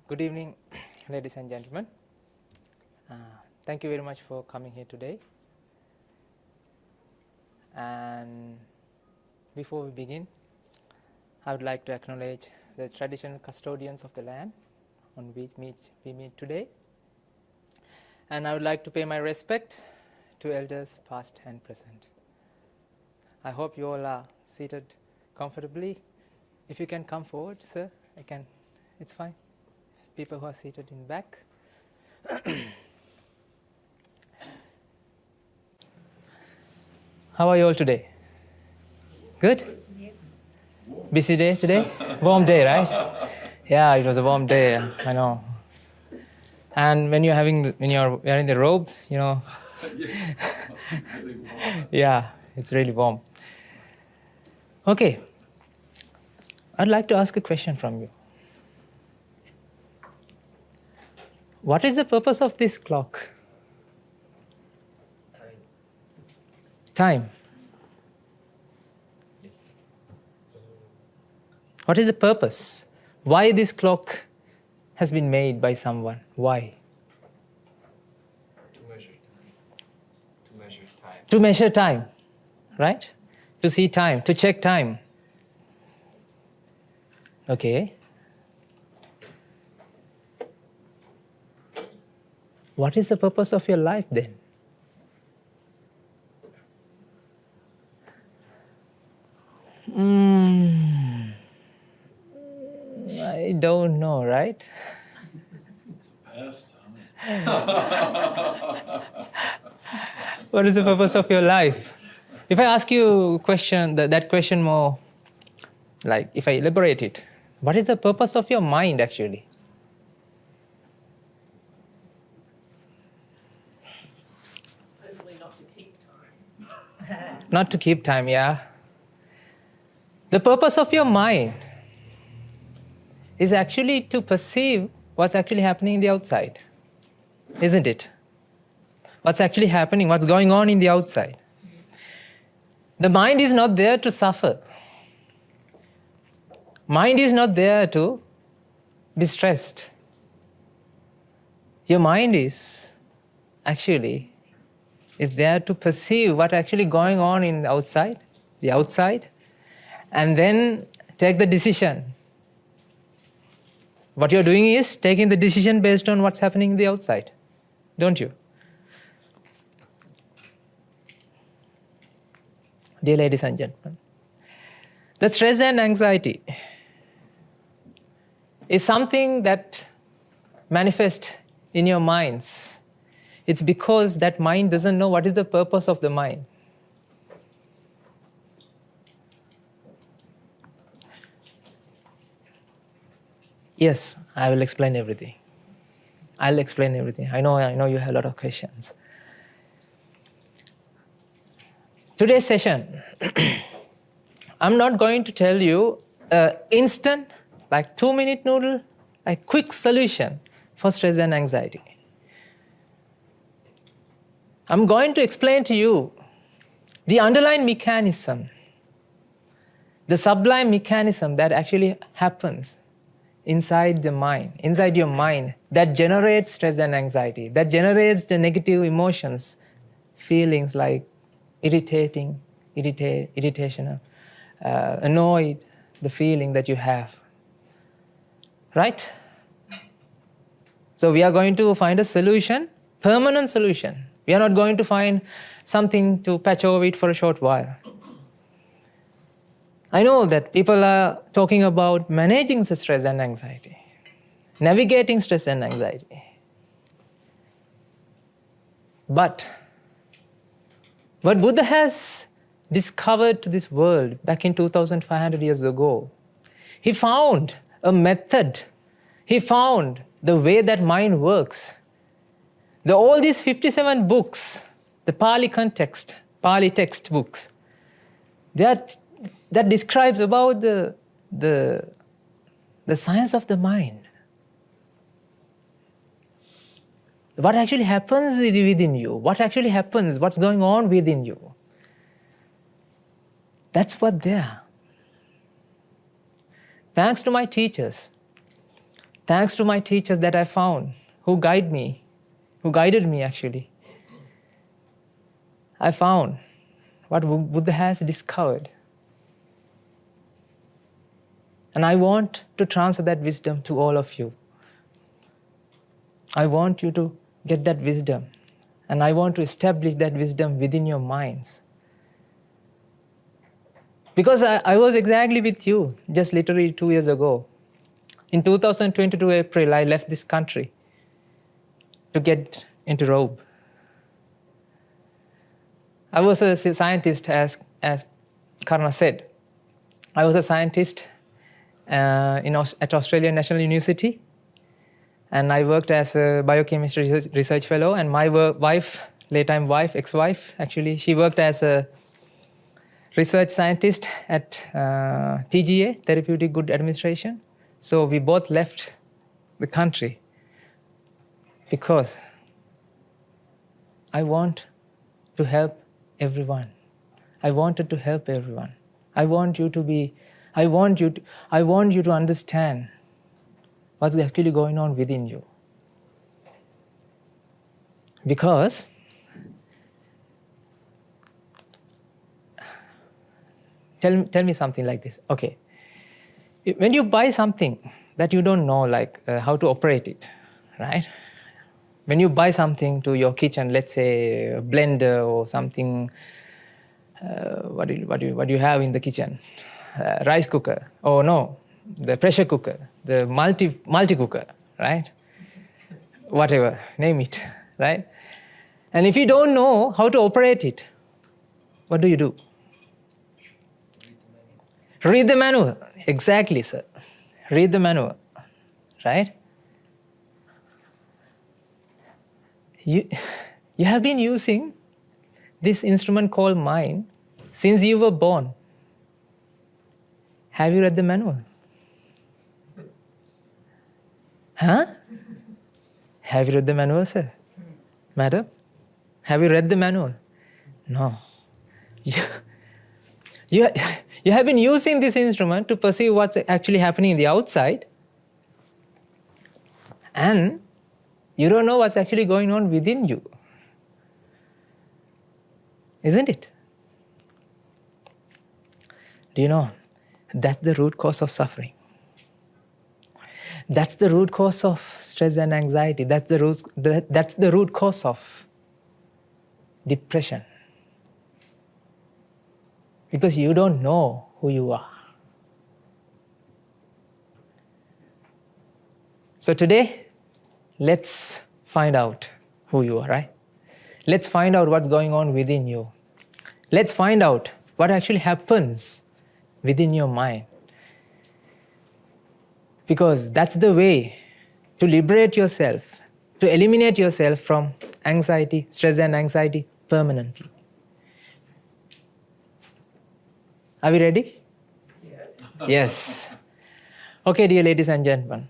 Good evening, ladies and gentlemen. Thank you very much for coming here today. And before we begin, I would like to acknowledge the traditional custodians of the land on which we meet today. And I would like to pay my respect to elders past and present. I hope you all are seated comfortably. If you can come forward, sir, it's fine. People who are seated in back. How are you all today? Good? Yeah. Busy day today? Warm day, right? Yeah, it was a warm day, I know. And when you're wearing the robes, Yeah, must be really warm. Yeah, it's really warm. Okay, I'd like to ask a question from you. What is the purpose of this clock? Time. Yes. What is the purpose? Why this clock has been made by someone? Why? To measure time. To measure time. To measure time, right? To see time, to check time. Okay. What is the purpose of your life then? I don't know, right? Past time. What is the purpose of your life? If I ask you a question, that question more, like if I elaborate it, what is the purpose of your mind actually? Hopefully not to keep time. Not to keep time, yeah. The purpose of your mind is actually to perceive what's actually happening in the outside, isn't it? What's actually happening, what's going on in the outside. The mind is not there to suffer. Mind is not there to be stressed. Your mind is there to perceive what's actually going on in the outside, and then take the decision. What you're doing is taking the decision based on what's happening in the outside, don't you? Dear ladies and gentlemen, the stress and anxiety is something that manifests in your minds. It's because that mind doesn't know what is the purpose of the mind. Yes, I will explain everything. I'll explain everything. I know you have a lot of questions. Today's session, I'm not going to tell you instant, like 2-minute noodle, like quick solution for stress and anxiety. I'm going to explain to you the underlying mechanism, the sublime mechanism that actually happens inside the mind, inside your mind, that generates stress and anxiety, that generates the negative emotions, feelings like irritation, annoyed, the feeling that you have. Right? So we are going to find a solution, permanent solution. We are not going to find something to patch over it for a short while. I know that people are talking about managing the stress and anxiety, navigating stress and anxiety. But what Buddha has discovered to this world back in 2,500 years ago, he found a method. He found the way that mind works. All these 57 books, the Pali context, Pali textbooks, that describes about the science of the mind. What actually happens within you, what actually happens, what's going on within you. That's what they are. Thanks to my teachers, Thanks to my teachers that I found, who guided me actually, I found what Buddha has discovered. And I want to transfer that wisdom to all of you. I want you to get that wisdom. And I want to establish that wisdom within your minds. Because I was exactly with you just literally 2 years ago. In 2022 April, I left this country to get into robe. I was a scientist, as Karna said. I was a scientist at Australian National University, and I worked as a biochemistry research fellow, and my wife, late-time wife, ex-wife, actually, she worked as a research scientist at TGA, Therapeutic Good Administration. So we both left the country because I want to help everyone. I wanted to help everyone. I want you to understand what's actually going on within you. Because tell me something like this. Okay. When you buy something that you don't know, like how to operate it, right? When you buy something to your kitchen, let's say a blender or something, what do you have in the kitchen? Rice cooker, or no, the pressure cooker, the multi cooker, right? Whatever, name it, right? And if you don't know how to operate it, what do? Read the manual. Exactly, sir. Read the manual, right? You have been using this instrument called mind since you were born. Have you read the manual? Huh? Have you read the manual, sir? Madam? Have you read the manual? No. You have been using this instrument to perceive what's actually happening in the outside, and you don't know what's actually going on within you. Isn't it? Do you know? That's the root cause of suffering. That's the root cause of stress and anxiety. That's the root cause of depression. Because you don't know who you are. So today, let's find out who you are, right? Let's find out what's going on within you. Let's find out what actually happens within your mind. Because that's the way to liberate yourself, to eliminate yourself from anxiety, stress and anxiety permanently. Are we ready? Yes. Yes. Okay, dear ladies and gentlemen.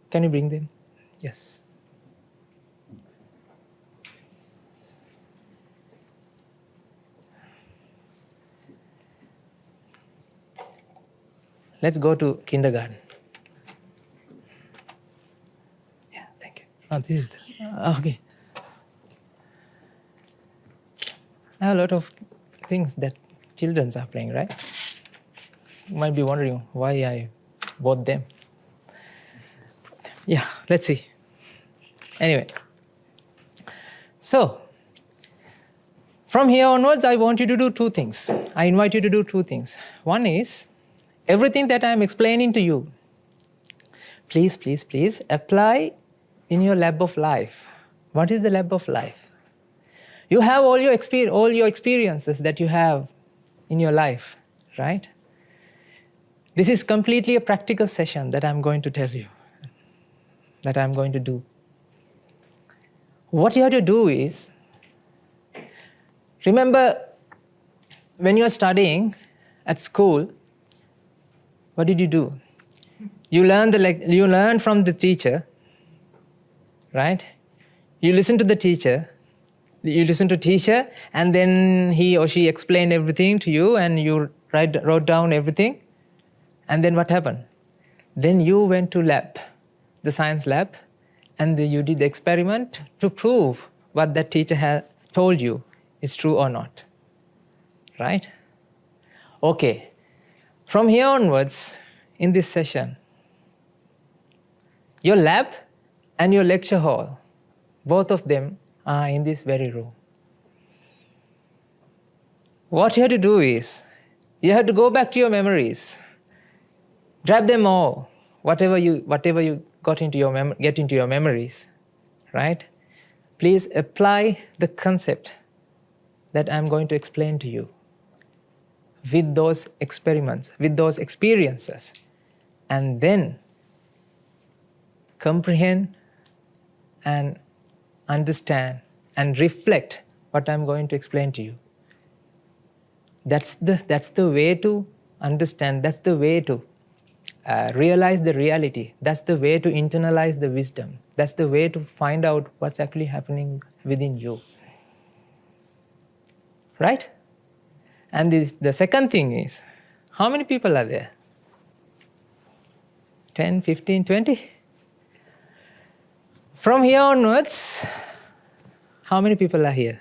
Can you bring them? Yes. Let's go to kindergarten. Yeah, thank you. Oh, this is okay. I have a lot of things that children are playing, right? You might be wondering why I bought them. Yeah, let's see. Anyway. So, from here onwards, I want you to do two things. I invite you to do two things. One is, everything that I am explaining to you, please apply in your lab of life. What is the lab of life? You have all your experiences that you have in your life, right? This is completely a practical session that I'm going to tell you, that I'm going to do. What you have to do is, remember when you're studying at school, what did you do? You learn from the teacher, right? You listen to the teacher. You listen to teacher, and then he or she explained everything to you, and you wrote down everything. And then what happened? Then you went to lab, the science lab, and then you did the experiment to prove what that teacher had told you is true or not. Right? Okay. From here onwards, in this session, your lab and your lecture hall, both of them are in this very room. What you have to do is, you have to go back to your memories, grab them all, whatever you get into your memories, right? Please apply the concept that I'm going to explain to you with those experiments, with those experiences, and then comprehend and understand and reflect what I'm going to explain to you. That's the way to understand, that's the way to realize the reality, that's the way to internalize the wisdom, that's the way to find out what's actually happening within you. Right? And the second thing is, how many people are there? 10, 15, 20? From here onwards, how many people are here?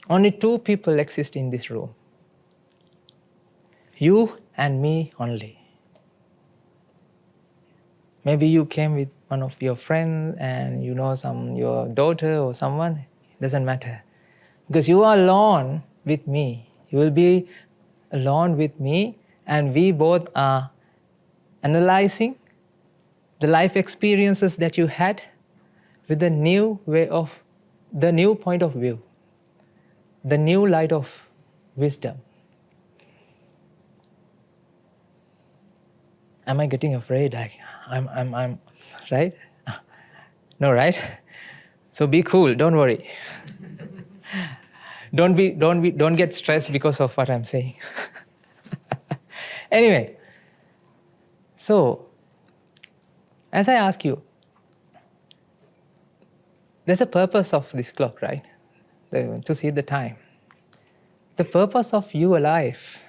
Only 2 people exist in this room. You and me only. Maybe you came with one of your friends and you know your daughter or someone. It doesn't matter. Because you are alone with me. You will be alone with me, and we both are analyzing the life experiences that you had with the new point of view, the new light of wisdom. Am I getting afraid? I'm right? No, right? So be cool. Don't worry. Don't get stressed because of what I'm saying. Anyway, so as I ask you, there's a purpose of this clock, right? To see the time. The purpose of you alive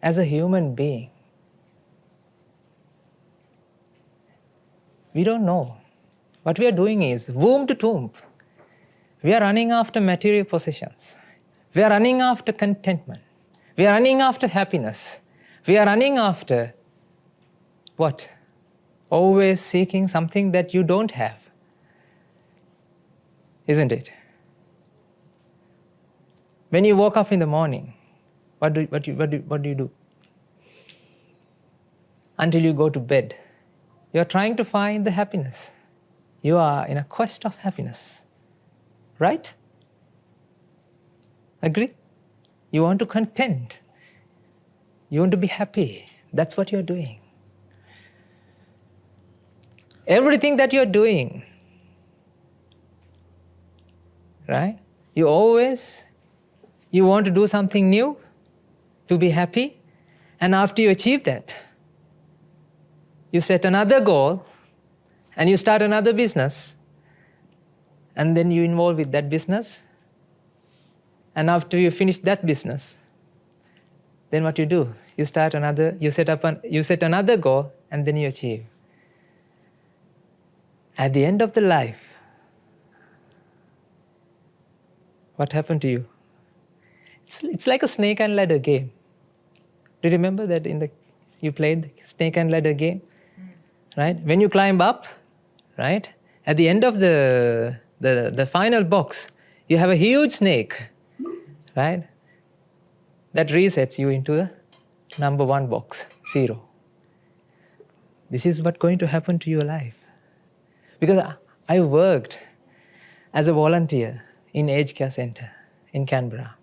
as a human being, we don't know. What we are doing is womb to tomb. We are running after material possessions. We are running after contentment. We are running after happiness. We are running after what? Always seeking something that you don't have. Isn't it? When you woke up in the morning, what do you do? Until you go to bed, you are trying to find the happiness. You are in a quest of happiness. Right? Agree? You want to content. You want to be happy. That's what you're doing. Everything that you're doing, right? You want to do something new to be happy, and after you achieve that, you set another goal and you start another business, and then you involve with that business, and after you finish that business, then what you do? You set another goal, and then you achieve. At the end of the life, what happened to you? It's like a snake and ladder game. Do you remember that you played the snake and ladder game? Right? When you climb up, right? At the end of the final box, you have a huge snake, right? That resets you into the number 1 box, 0. This is what's going to happen to your life. Because I worked as a volunteer in aged care center in Canberra.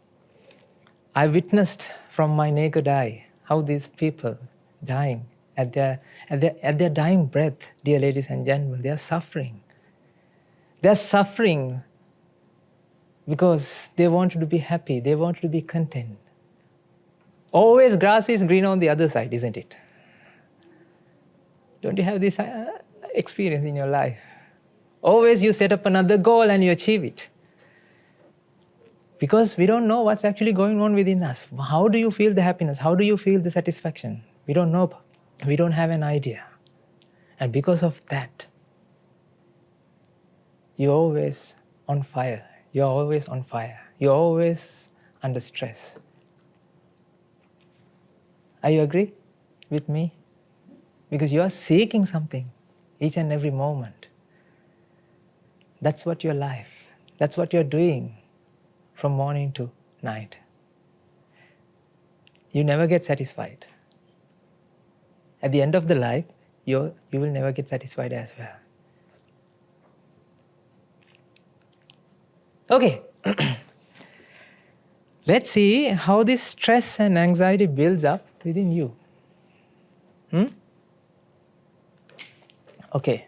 I witnessed from my naked eye how these people dying at their dying breath, dear ladies and gentlemen, they are suffering. They are suffering because they wanted to be happy, they wanted to be content. Always grass is green on the other side, isn't it? Don't you have this experience in your life? Always you set up another goal and you achieve it. Because we don't know what's actually going on within us. How do you feel the happiness? How do you feel the satisfaction? We don't know We don't have an idea. And because of that, you're always on fire. You're always on fire. You're always under stress. Are you agree with me? Because you are seeking something each and every moment. That's what your life, that's what you're doing from morning to night. You never get satisfied. At the end of the life, you will never get satisfied as well. Okay, let's see how this stress and anxiety builds up within you. Okay.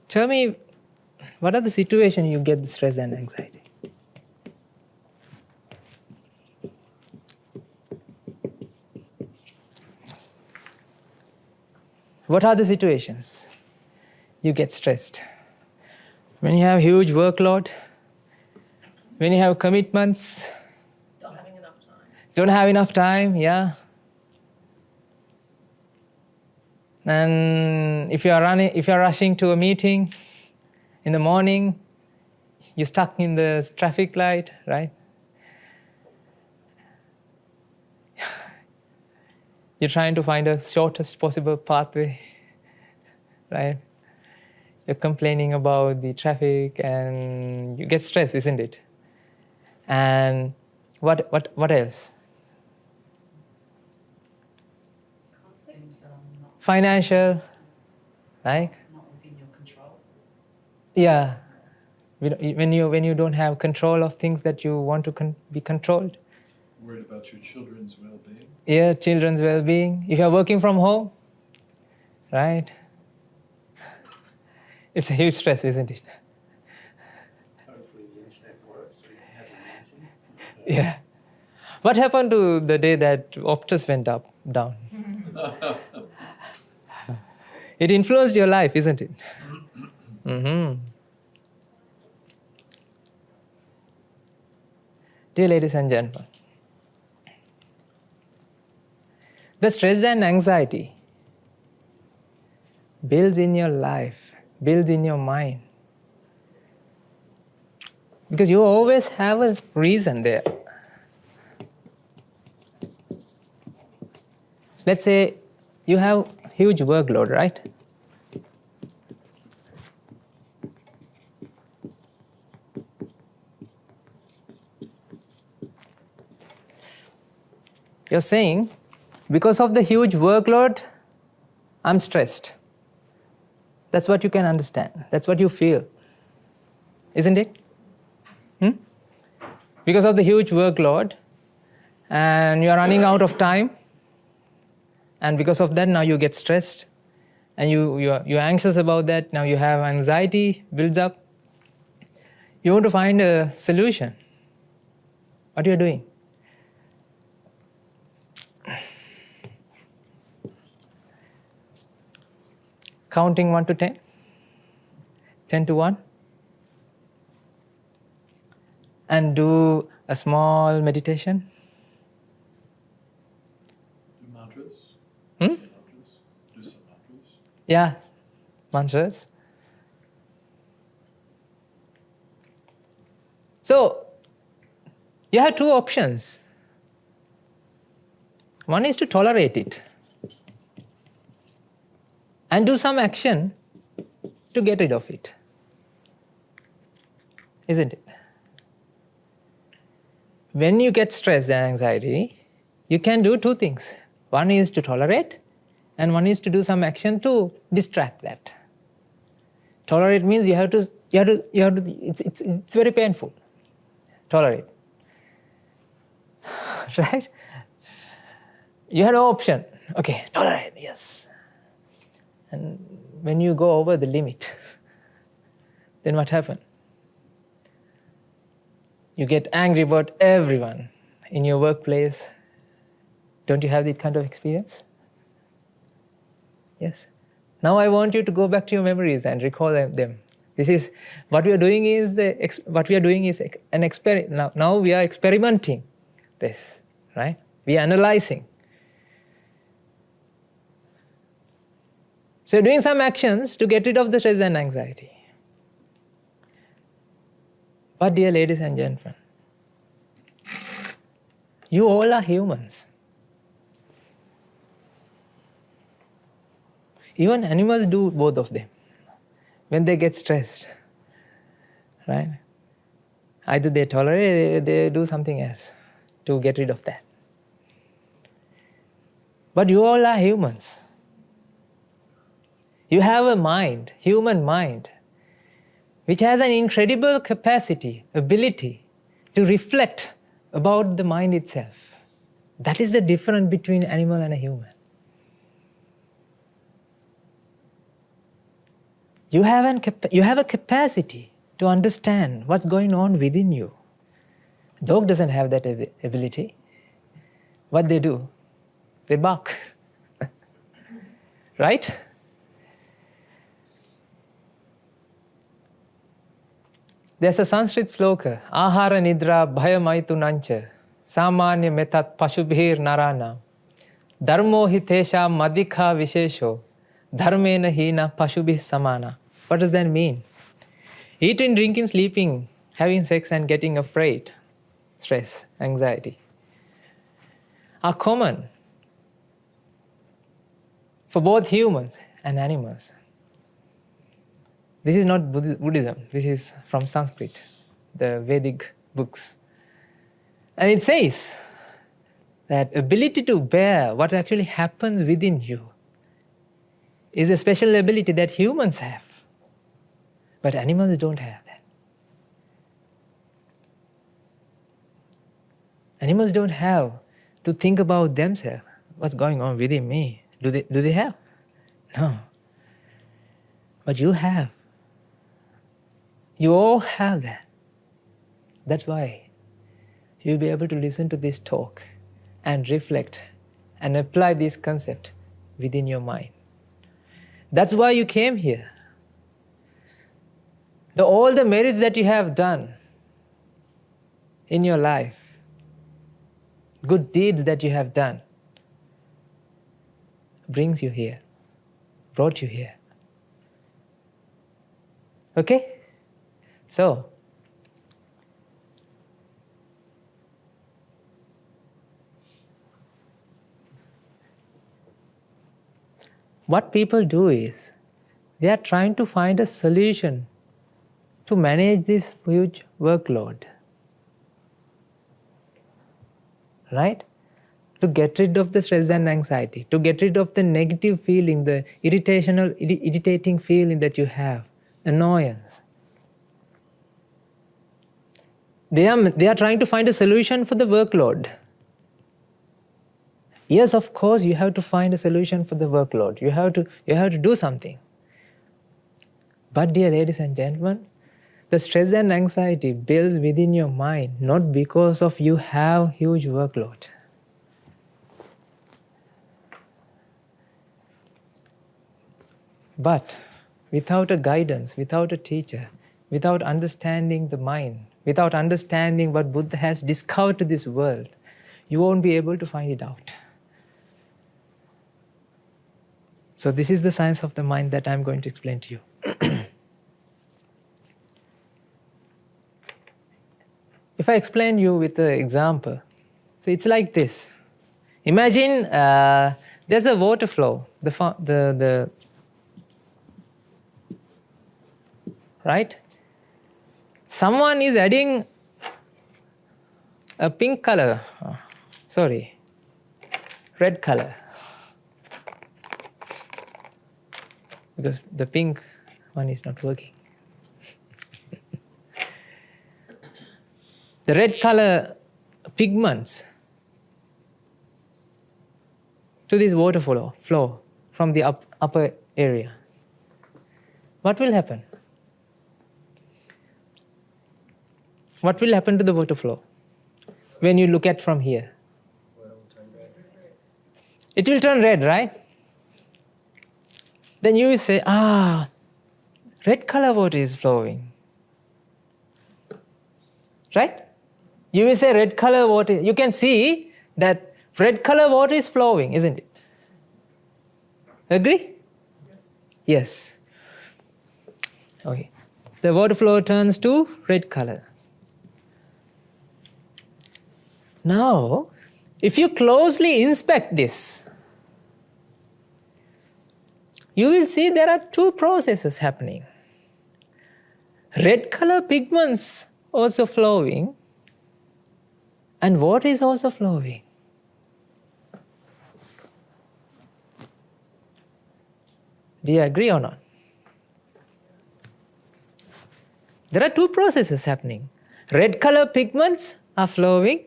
Tell me, what are the situations you get the stress and anxiety? What are the situations you get stressed? When you have huge workload, when you have commitments, Not having enough time. don't have enough time, yeah. And if you're rushing to a meeting in the morning, you're stuck in the traffic light, right? You're trying to find a shortest possible pathway, right? You're complaining about the traffic and you get stressed, isn't it? And what else? Things that are not, Financial, right? not within your control. Yeah. When you don't have control of things that you want to be controlled. Worried about your children's well-being. Yeah, children's well-being. If you're working from home, right? It's a huge stress, isn't it? Hopefully the internet works so you can have a meeting. Yeah. What happened to the day that Optus went down? It influenced your life, isn't it? Mm-hmm. Dear ladies and gentlemen, the stress and anxiety builds in your life, builds in your mind. Because you always have a reason there. Let's say you have huge workload, right? You're saying, because of the huge workload, I'm stressed. That's what you can understand. That's what you feel. Isn't it? Because of the huge workload, and you're running out of time, and because of that, now you get stressed, and you're anxious about that. Now you have anxiety builds up. You want to find a solution. What are you doing? Counting 1 to 10, 10 to 1, and do a small meditation. Do mantras. Hmm? Do some mantras. Yeah, mantras. So, you have two options. One is to tolerate it and do some action to get rid of it. Isn't it? When you get stress and anxiety, you can do two things. One is to tolerate, and one is to do some action to distract that. Tolerate means you have to it's very painful. Tolerate. Right? You have no option. Okay, tolerate, yes. And when you go over the limit, then what happens? You get angry about everyone in your workplace. Don't you have that kind of experience? Yes. Now I want you to go back to your memories and recall them. This is what we are doing is an experiment. Now we are experimenting this, right? We are analyzing. So you're doing some actions to get rid of the stress and anxiety. But dear ladies and gentlemen, you all are humans. Even animals do both of them when they get stressed, right? Either they tolerate it or they do something else to get rid of that. But you all are humans. You have a mind, human mind, which has an incredible capacity, ability to reflect about the mind itself. That is the difference between animal and a human. You have a capacity to understand what's going on within you. Dog doesn't have that ability. What they do? They bark. Right? There's a Sanskrit sloka, Ahara Nidra Bhaya Maitu Nancha, Samanya Metat Pashubhir Narana, Dharmo Hitesha Madhika Vishesho, Dharmena Hina Pashubhih Samana. What does that mean? Eating, drinking, sleeping, having sex and getting afraid, stress, anxiety, are common for both humans and animals. This is not Buddhism, this is from Sanskrit, the Vedic books. And it says that ability to bear what actually happens within you is a special ability that humans have, but animals don't have that. Animals don't have to think about themselves, what's going on within me. Do they have? No. But you have. You all have that. That's why you'll be able to listen to this talk and reflect and apply this concept within your mind. That's why you came here. All the merits that you have done in your life, good deeds that you have done, brings you here, brought you here. Okay? So, what people do is, they are trying to find a solution to manage this huge workload. Right? To get rid of the stress and anxiety, to get rid of the negative feeling, the irritating feeling that you have, annoyance. They are trying to find a solution for the workload. Yes, of course, you have to find a solution for the workload. You have to do something. But dear ladies and gentlemen, the stress and anxiety builds within your mind not because of you have huge workload. But without a guidance, without a teacher, without understanding the mind, without understanding what Buddha has discovered to this world, you won't be able to find it out. So this is the science of the mind that I'm going to explain to you. If I explain you with an example, so it's like this. Imagine there's a water flow, right? Someone is adding a pink color, red color. Because the pink one is not working. The red color pigments to this water flow from the upper area. What will happen? What will happen to the water flow when you look at from here? It will turn red, right? Then you will say, red color water is flowing. Right? You will say red color water. You can see that red color water is flowing, isn't it? Agree? Yes. Okay. The water flow turns to red color. Now, if you closely inspect this, you will see there are two processes happening. Red color pigments also flowing, and water is also flowing. Do you agree or not? There are two processes happening. Red color pigments are flowing,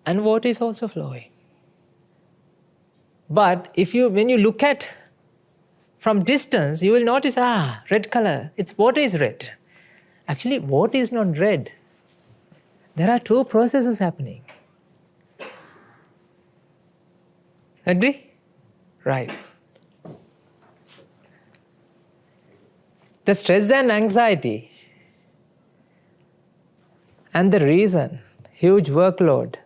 and water is also flowing. But when you look at from distance, you will notice, red color, water is red. Actually, water is not red. There are two processes happening. Agree? Right. The stress and anxiety and the reason, huge workload.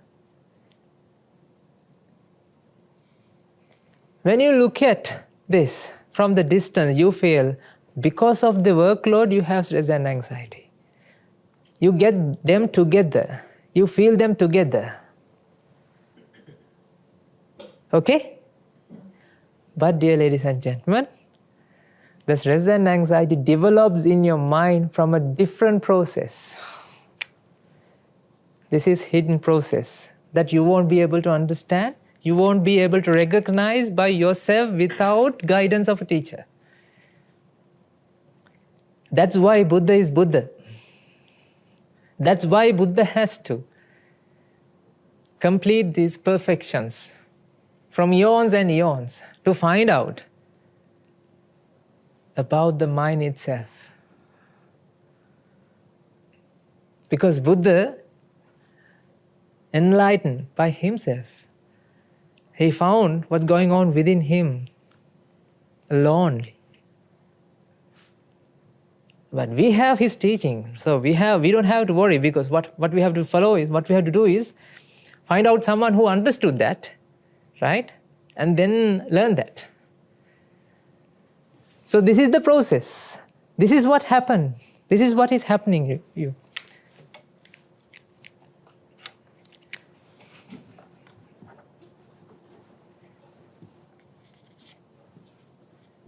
When you look at this from the distance, you feel because of the workload you have stress and anxiety. You get them together. You feel them together. Okay? But dear ladies and gentlemen, the stress and anxiety develops in your mind from a different process. This is hidden process that you won't be able to understand. You won't be able to recognize by yourself without guidance of a teacher. That's why Buddha is Buddha. That's why Buddha has to complete these perfections from eons and eons to find out about the mind itself. Because Buddha enlightened by himself. He found what's going on within him alone. But we have his teaching, so we don't have to worry, because what we have to follow is, what we have to do is find out someone who understood that, right? And then learn that. So this is the process. This is what happened. This is what is happening to you.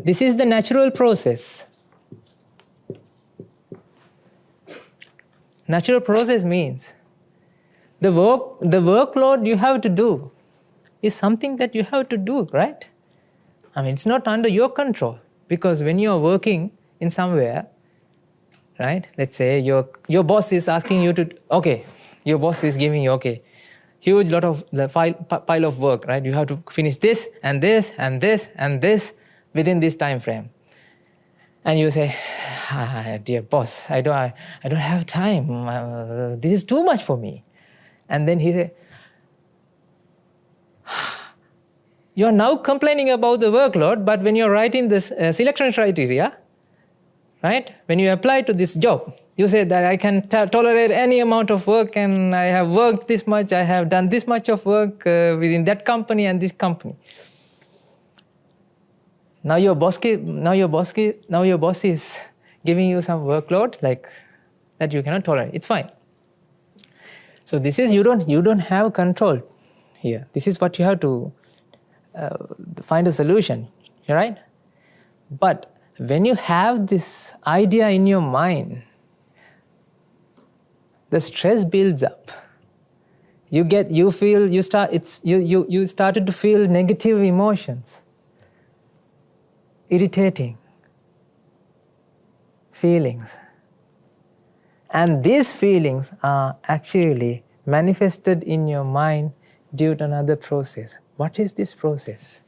This is the natural process. Natural process means the workload you have to do is something that you have to do, right? I mean, it's not under your control, because when you're working in somewhere, right? Let's say your boss is asking you to, your boss is giving you, huge lot of the pile of work, right? You have to finish this and this and this and this within this time frame. And you say, dear boss, I don't have time. This is too much for me. And then he say, you're now complaining about the workload, but when you're writing this selection criteria, right? When you apply to this job, you say that I can tolerate any amount of work, and I have worked this much, I have done this much of work within that company and this company. Now your boss is giving you some workload like that you cannot tolerate. It's fine. So this is, you don't have control here. This is what you have to find a solution, right? But when you have this idea in your mind, the stress builds up. You started to feel negative emotions, irritating feelings. And these feelings are actually manifested in your mind due to another process. What is this process?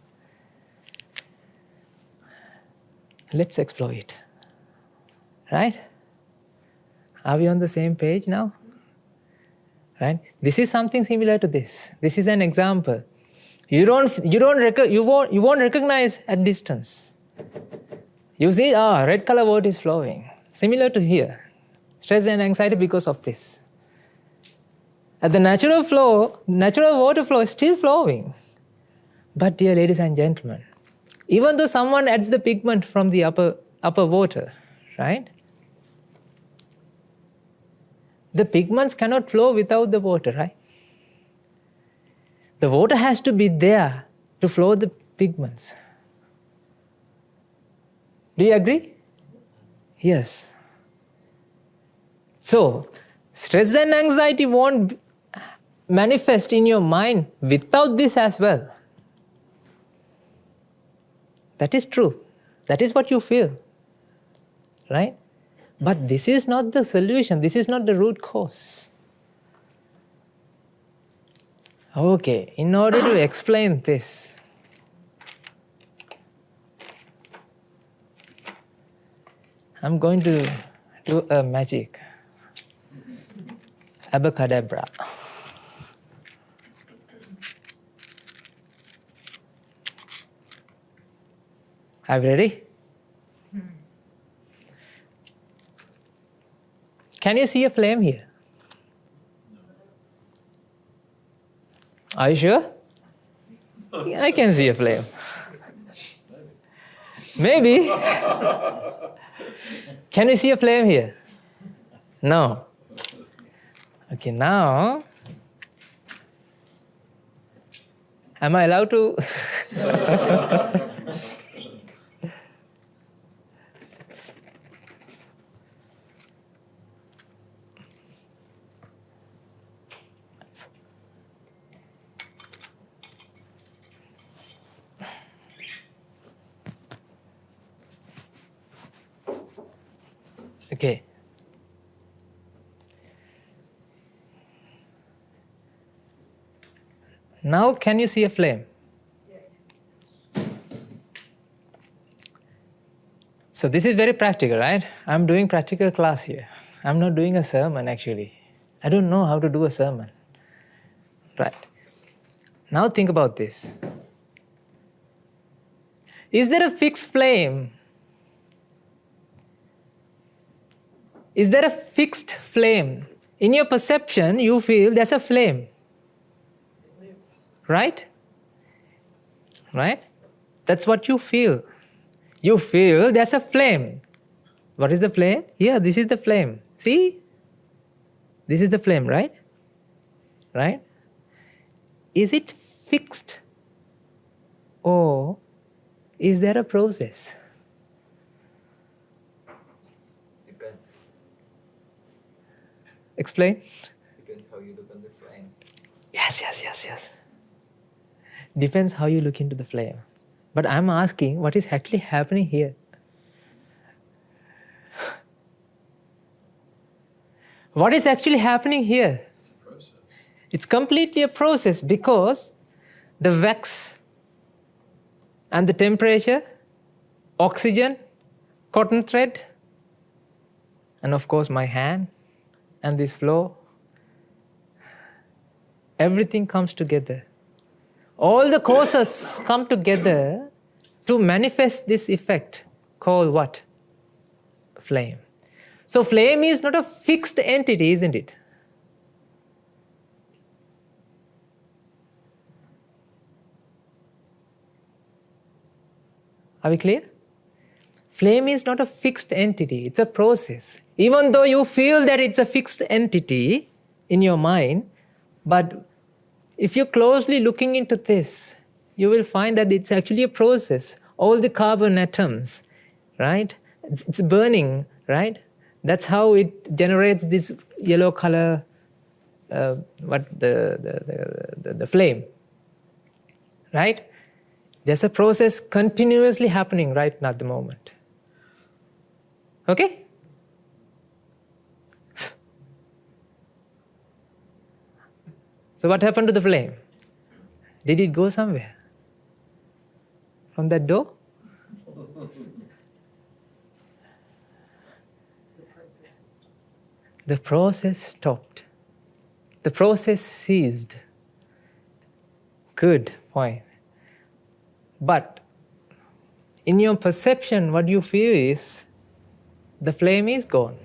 Let's explore it. Right? Are we on the same page now? Right? This is something similar to this. This is an example. You won't recognize at distance. You see, red color water is flowing. Similar to here. Stress and anxiety because of this. At the natural water flow is still flowing. But dear ladies and gentlemen, Even though someone adds the pigment from the upper water, right? The pigments cannot flow without the water, right? The water has to be there to flow the pigments. Do you agree? Yes. So, stress and anxiety won't manifest in your mind without this as well. That is true. That is what you feel, right? But this is not the solution. This is not the root cause. Okay, in order to explain this, I'm going to do a magic. Abracadabra. Are you ready? Can you see a flame here? Are you sure? I can see a flame. Maybe. Can you see a flame here? No. Okay, now, am I allowed to? Okay. Now, can you see a flame? Yes. So this is very practical, right? I'm doing practical class here. I'm not doing a sermon, actually. I don't know how to do a sermon. Right. Now think about this. Is there a fixed flame? Is there a fixed flame? In your perception, you feel there's a flame. Right? Right? That's what you feel. You feel there's a flame. What is the flame? Here, this is the flame. See? This is the flame, right? Right? Is it fixed? Or is there a process? Depends. Explain. Depends how you look on the flame. Yes. Depends how you look into the flame. But I'm asking what is actually happening here. What is actually happening here? It's a process. It's completely a process because the wax and the temperature, oxygen, cotton thread, and of course my hand and this flow, everything comes together. All the causes come together to manifest this effect called what? Flame. So flame is not a fixed entity, isn't it? Are we clear? Flame is not a fixed entity, it's a process. Even though you feel that it's a fixed entity in your mind, but if you're closely looking into this, you will find that it's actually a process. All the carbon atoms, right? It's burning, right? That's how it generates this yellow color, the flame, right? There's a process continuously happening right now at the moment. Okay? So what happened to the flame? Did it go somewhere? From that door? The process stopped. The process ceased. Good point. But in your perception, what you feel is the flame is gone.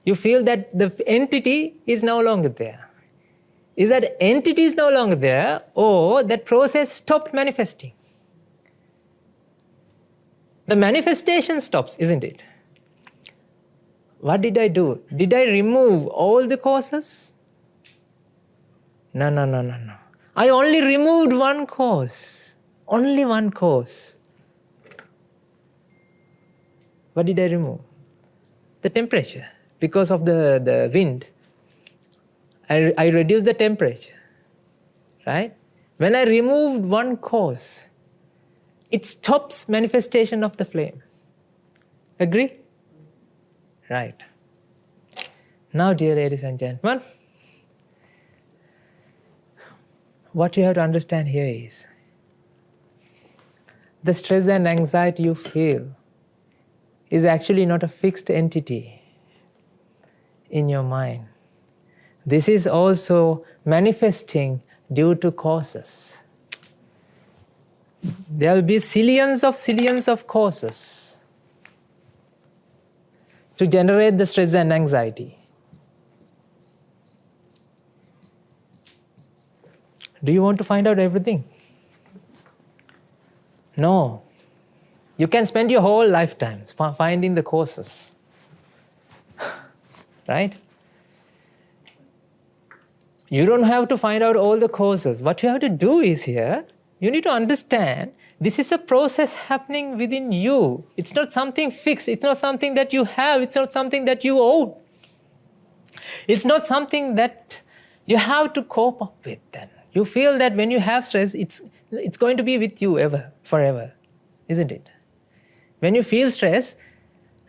You feel that the entity is no longer there. Is that entity is no longer there, or that process stopped manifesting? the manifestation stops, isn't it? What did I do? Did I remove all the causes? No. I only removed one cause. Only one cause. What did I remove? The temperature. Because of the wind, I reduced the temperature. Right? When I removed one cause, it stops manifestation of the flame. Agree? Right. Now, dear ladies and gentlemen, what you have to understand here is the stress and anxiety you feel is actually not a fixed entity in your mind. This is also manifesting due to causes. There will be zillions of causes to generate the stress and anxiety. Do you want to find out everything? No. You can spend your whole lifetime finding the causes. Right? You don't have to find out all the causes. What you have to do is here, you need to understand this is a process happening within you. It's not something fixed. It's not something that you have. It's not something that you own. It's not something that you have to cope up with then. You feel that when you have stress, it's going to be with you forever, isn't it? When you feel stress,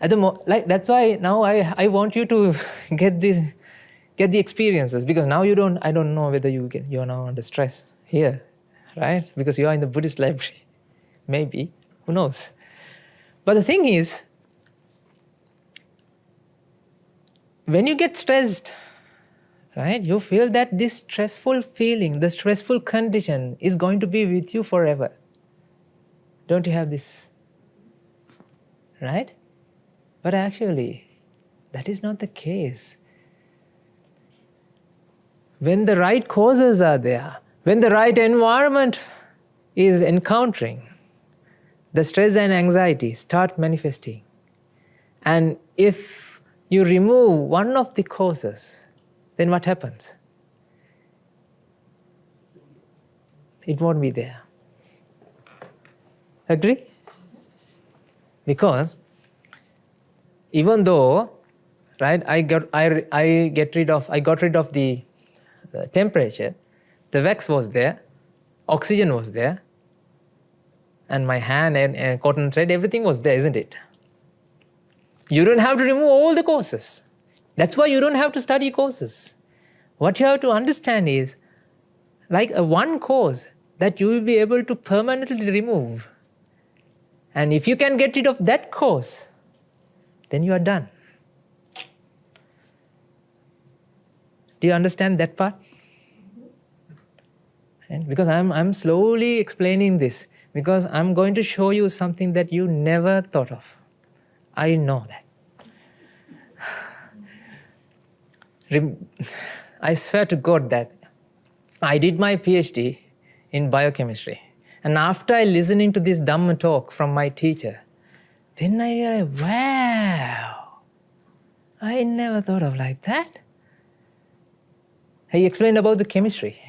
that's why now I want you to get the experiences, because now I don't know whether you are now under stress here, right? Because you are in the Buddhist library, maybe, who knows? But the thing is, when you get stressed, right, you feel that this stressful feeling, the stressful condition is going to be with you forever. Don't you have this? Right? But actually, that is not the case. When the right causes are there, when the right environment is encountering, the stress and anxiety start manifesting. And if you remove one of the causes, then what happens? It won't be there. Agree? Because even though, right, I got rid of the temperature, the wax was there, oxygen was there, and my hand and cotton thread, everything was there, isn't it? You don't have to remove all the causes. That's why you don't have to study causes. What you have to understand is, like a one cause that you will be able to permanently remove. And if you can get rid of that cause, then you are done. Do you understand that part? And because I'm slowly explaining this, because I'm going to show you something that you never thought of. I know that. I swear to God that I did my PhD in biochemistry. And after I listening to this Dhamma talk from my teacher, then I realized, wow, I never thought of like that. He explained about the chemistry.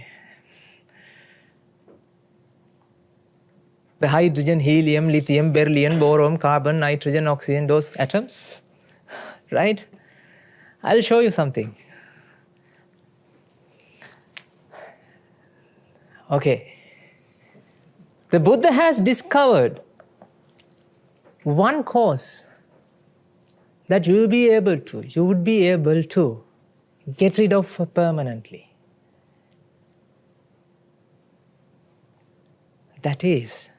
The hydrogen, helium, lithium, beryllium, boron, carbon, nitrogen, oxygen, those atoms, right? I'll show you something. Okay. The Buddha has discovered one cause that you would be able to get rid of permanently. That is,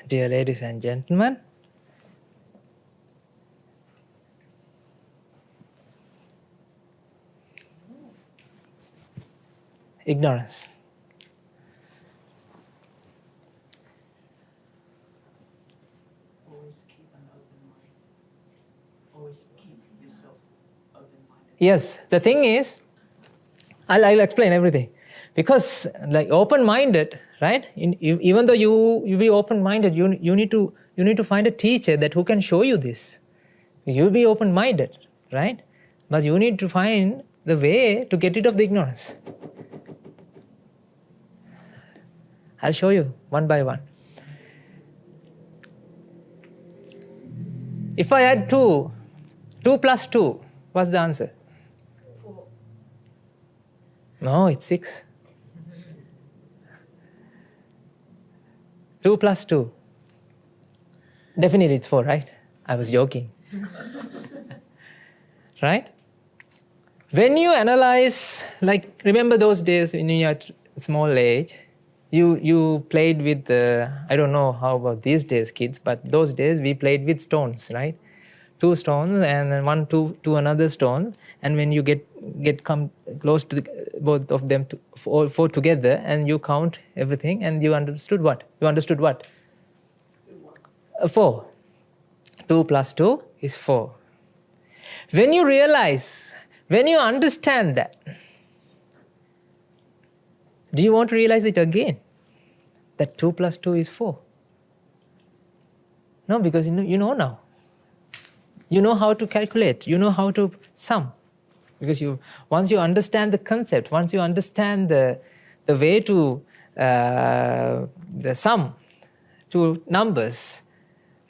dear ladies and gentlemen, ignorance. Always keep an open mind. Always keep yourself open-minded. Yes, the thing is, I'll explain everything. Because like open-minded, right? Even though you be open-minded, you need to find a teacher that who can show you this. You'll be open-minded, right? But you need to find the way to get rid of the ignorance. I'll show you one by one. If I add 2 plus 2, what's the answer? 4. No, it's 6. 2 plus 2. Definitely it's 4, right? I was joking. Right? When you analyze, like, remember those days when you were small age, you played with, I don't know how about these days kids, but those days we played with stones, right? 2 stones and then one to another stone, and when you come close to both of them, all 4 together, and you count everything, and you understood what? You understood what? 4. 2 plus 2 is 4. When you realize, when you understand that, do you want to realize it again? That 2 plus 2 is 4. No, because you know now. You know how to calculate. You know how to sum. Because once you understand the concept, once you understand the way to the sum to numbers,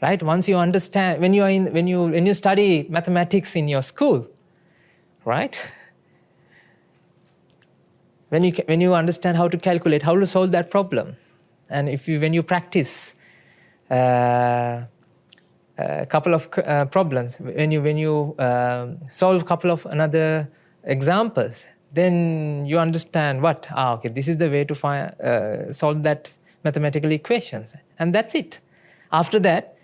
right? Once you understand, when you study mathematics in your school, right? When you understand how to calculate, how to solve that problem, and when you practice a couple of problems, when you solve a couple of another examples, then you understand what? Okay, this is the way to solve that mathematical equations, and that's it. After that,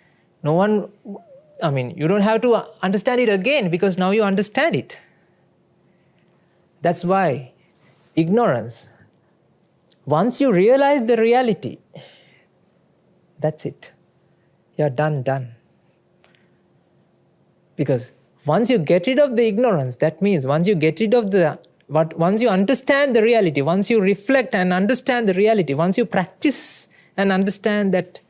you don't have to understand it again because now you understand it. That's why ignorance, once you realize the reality, that's it. You're done. Because once you get rid of the ignorance, that means once you get rid of once you understand the reality, once you reflect and understand the reality, once you practice and understand that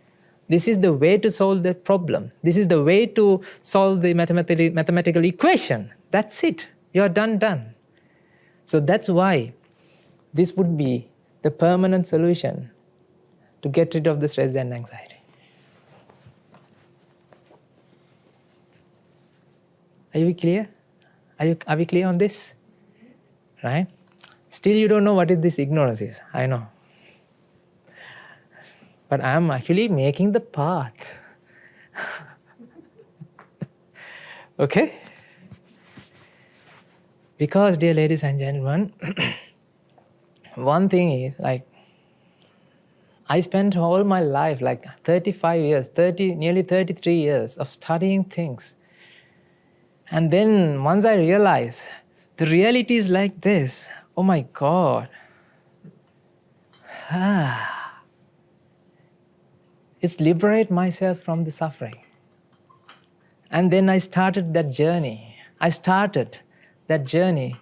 this is the way to solve the problem, this is the way to solve the mathematical equation, that's it. You're done. So that's why this would be the permanent solution to get rid of the stress and anxiety. Are we clear? Are we clear on this? Right? Still you don't know what this ignorance is. I know. But I am actually making the path. Okay? Because, dear ladies and gentlemen, one thing is, like, I spent all my life, like 35 years, nearly 33 years of studying things. And then once I realized the reality is like this, oh my God. It's liberate myself from the suffering. And then I started that journey.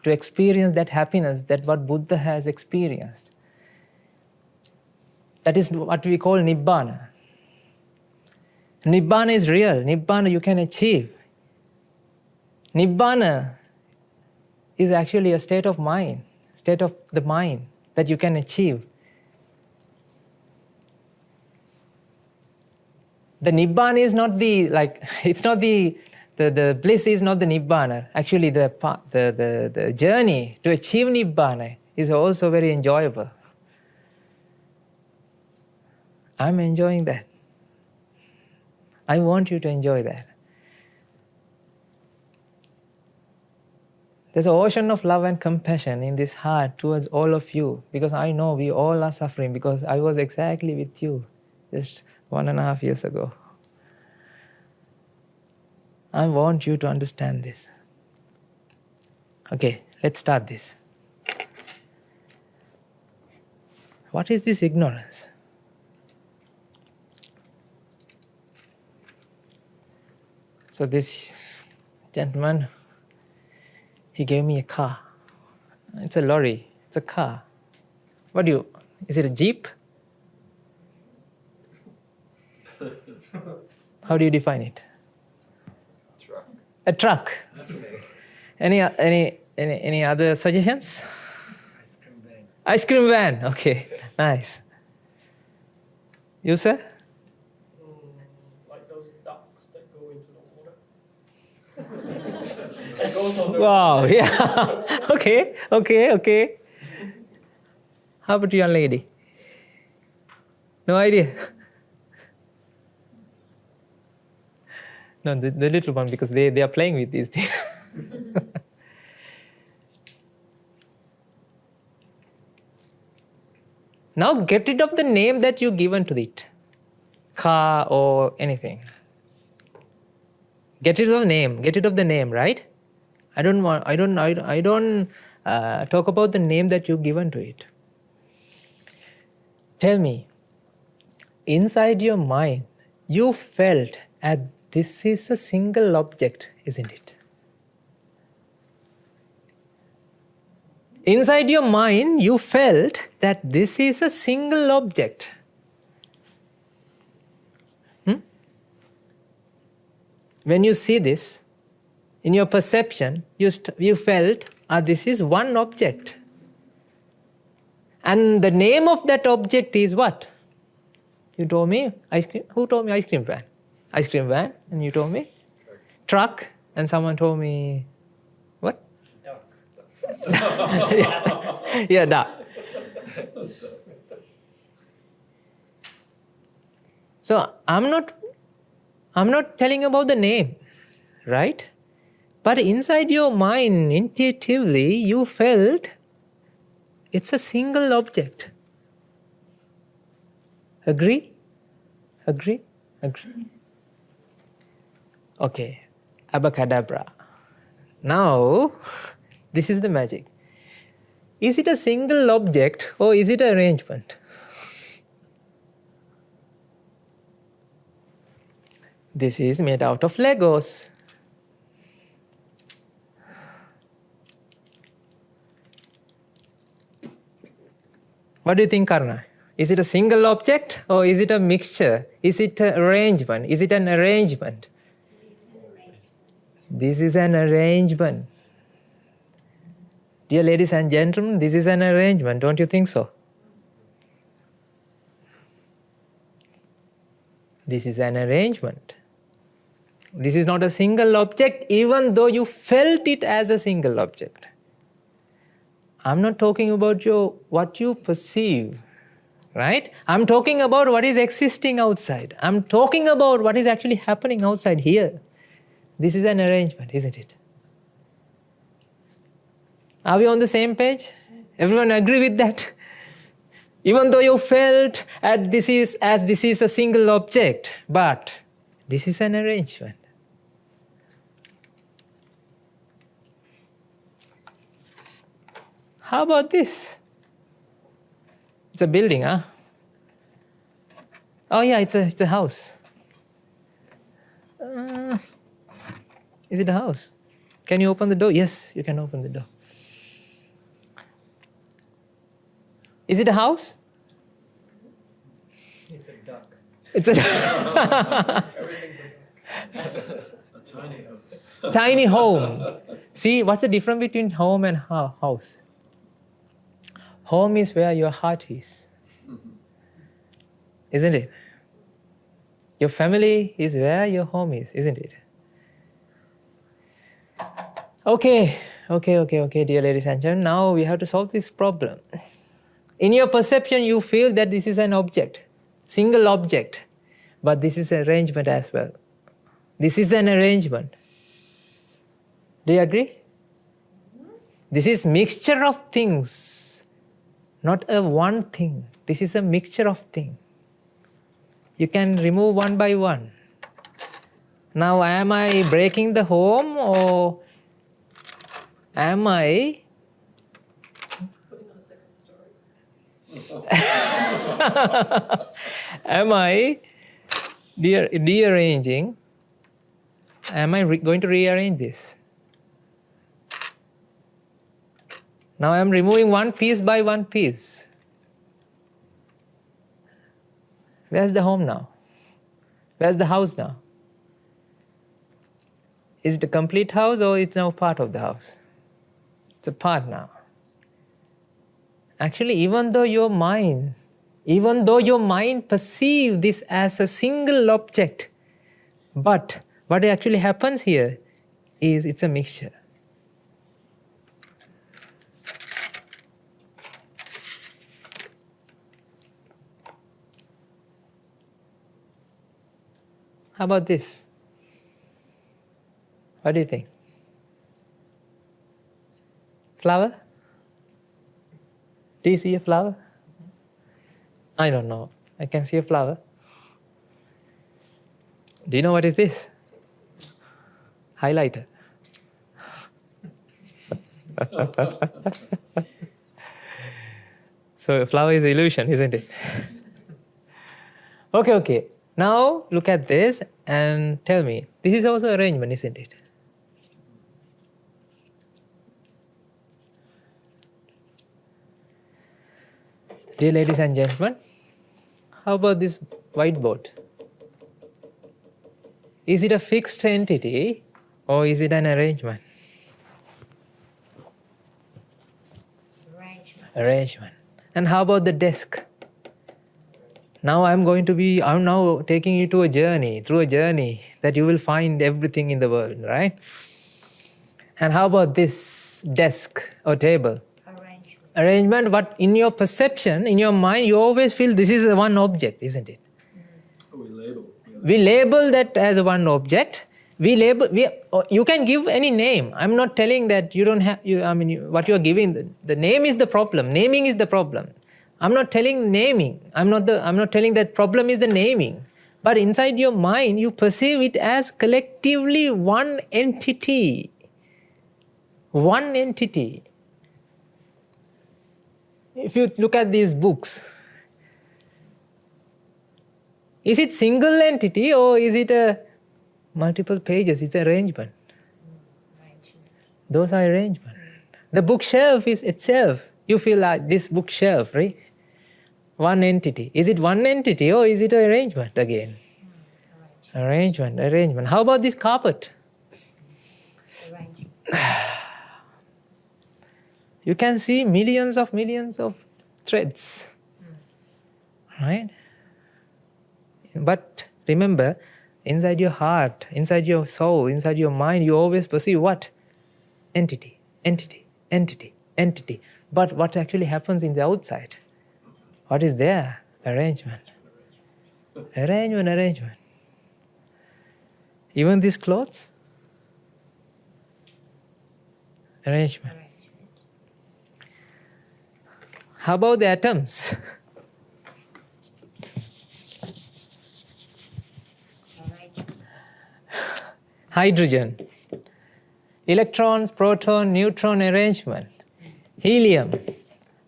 To experience that happiness that what Buddha has experienced. That is what we call Nibbana. Nibbana is real. Nibbana you can achieve. Nibbana is actually a state of the mind that you can achieve. The Nibbana is not the bliss is not the Nibbana. Actually, the journey to achieve Nibbana is also very enjoyable. I'm enjoying that. I want you to enjoy that. There's an ocean of love and compassion in this heart towards all of you, because I know we all are suffering, because I was exactly with you just 1.5 years ago. I want you to understand this. Okay, let's start this. What is this ignorance? So this gentleman, he gave me a car. It's a lorry. It's a car. Is it a Jeep? How do you define it? Truck. A truck. Okay. Any other suggestions? Ice cream van. Ice cream van. Okay, nice. You, sir? Like those ducks that go into the water. It goes on the Wow, yeah. Okay. How about you, young lady? No idea? No, the little one, because they are playing with these things. Now get rid of the name that you given to it. Car or anything. Get rid of the name, right? I don't talk about the name that you've given to it. Tell me, inside your mind, you felt that this is a single object, isn't it? Inside your mind, you felt that this is a single object. When you see this, in your perception, you felt, this is one object. And the name of that object is what? You told me ice cream. Who told me ice cream van? Ice cream van. And you told me? Truck. And someone told me, what? Yeah, duck. So I'm not telling about the name, right? But inside your mind, intuitively, you felt it's a single object. Agree? Okay, abacadabra. Now, this is the magic. Is it a single object or is it an arrangement? This is made out of Legos. What do you think, Karuna? Is it a single object or is it a mixture? Is it an arrangement? Is it an arrangement? This is an arrangement. Dear ladies and gentlemen, this is an arrangement. Don't you think so? This is an arrangement. This is not a single object, even though you felt it as a single object. I'm not talking about what you perceive, right? I'm talking about what is existing outside. I'm talking about what is actually happening outside here. This is an arrangement, isn't it? Are we on the same page? Everyone agree with that? Even though you felt this is a single object, but this is an arrangement. How about this? It's a building, huh? Oh yeah, it's a house. Is it a house? Can you open the door? Yes, you can open the door. Is it a house? It's a duck. It's a Everything's a duck. A tiny house. tiny home. See, what's the difference between home and house? Home is where your heart is. Isn't it? Your family is where your home is, isn't it? Okay, dear ladies and gentlemen, now we have to solve this problem. In your perception, you feel that this is an object, single object, but this is an arrangement as well. This is an arrangement. Do you agree? This is mixture of things, not a one thing. This is a mixture of things. You can remove one by one. Now, am I breaking the home or am I Putting on a second story. am I rearranging? Am I going to rearrange this? Now I'm removing one piece by one piece. Where's the home now? Where's the house now? Is it a complete house or it's now part of the house? It's a part now. Actually, even though your mind perceives this as a single object, but what actually happens here is it's a mixture. How about this? What do you think? Flower? Do you see a flower? I don't know. I can see a flower. Do you know what is this? Highlighter. So a flower is illusion, isn't it? Okay. Now look at this and tell me, this is also arrangement, isn't it? Dear ladies and gentlemen, how about this whiteboard? Is it a fixed entity or is it an arrangement? Arrangement. And how about the desk? Now I'm now taking you to through a journey that you will find everything in the world, right? And how about this desk or table? Arrangement, but in your perception, in your mind, you always feel this is one object, isn't it? We label that as one object. You can give any name. I'm not telling that you don't have, what you are giving, the name is the problem. Naming is the problem. I'm not telling naming. I'm not telling that problem is the naming. But inside your mind, you perceive it as collectively one entity. One entity. If you look at these books, is it single entity or is it a multiple pages? It's arrangement. Those are arrangement. The bookshelf is itself. You feel like this bookshelf, right? One entity. Is it one entity or is it an arrangement again? Arrangement. How about this carpet? You can see millions of threads, right? But remember, inside your heart, inside your soul, inside your mind, you always perceive what? Entity. But what actually happens in the outside? What is there? Arrangement. Even these clothes? Arrangement. How about the atoms? Hydrogen. Electrons, proton, neutron arrangement. Helium.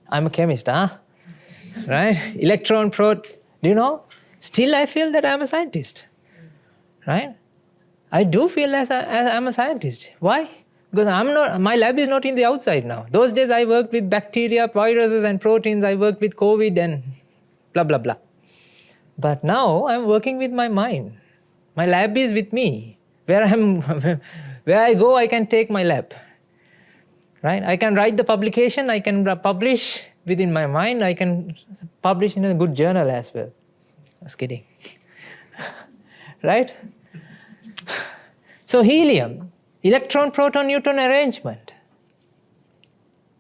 I'm a chemist, right? Electron, proton. Do you know? Still I feel that I'm a scientist. Right? I do feel as I'm a scientist. Why? Because my lab is not in the outside now. Those days I worked with bacteria, viruses and proteins. I worked with COVID and blah, blah, blah. But now I'm working with my mind. My lab is with me. Where I go, I can take my lab. Right? I can write the publication. I can publish within my mind. I can publish in a good journal as well. Just kidding. Right? So helium, electron, proton, neutron arrangement.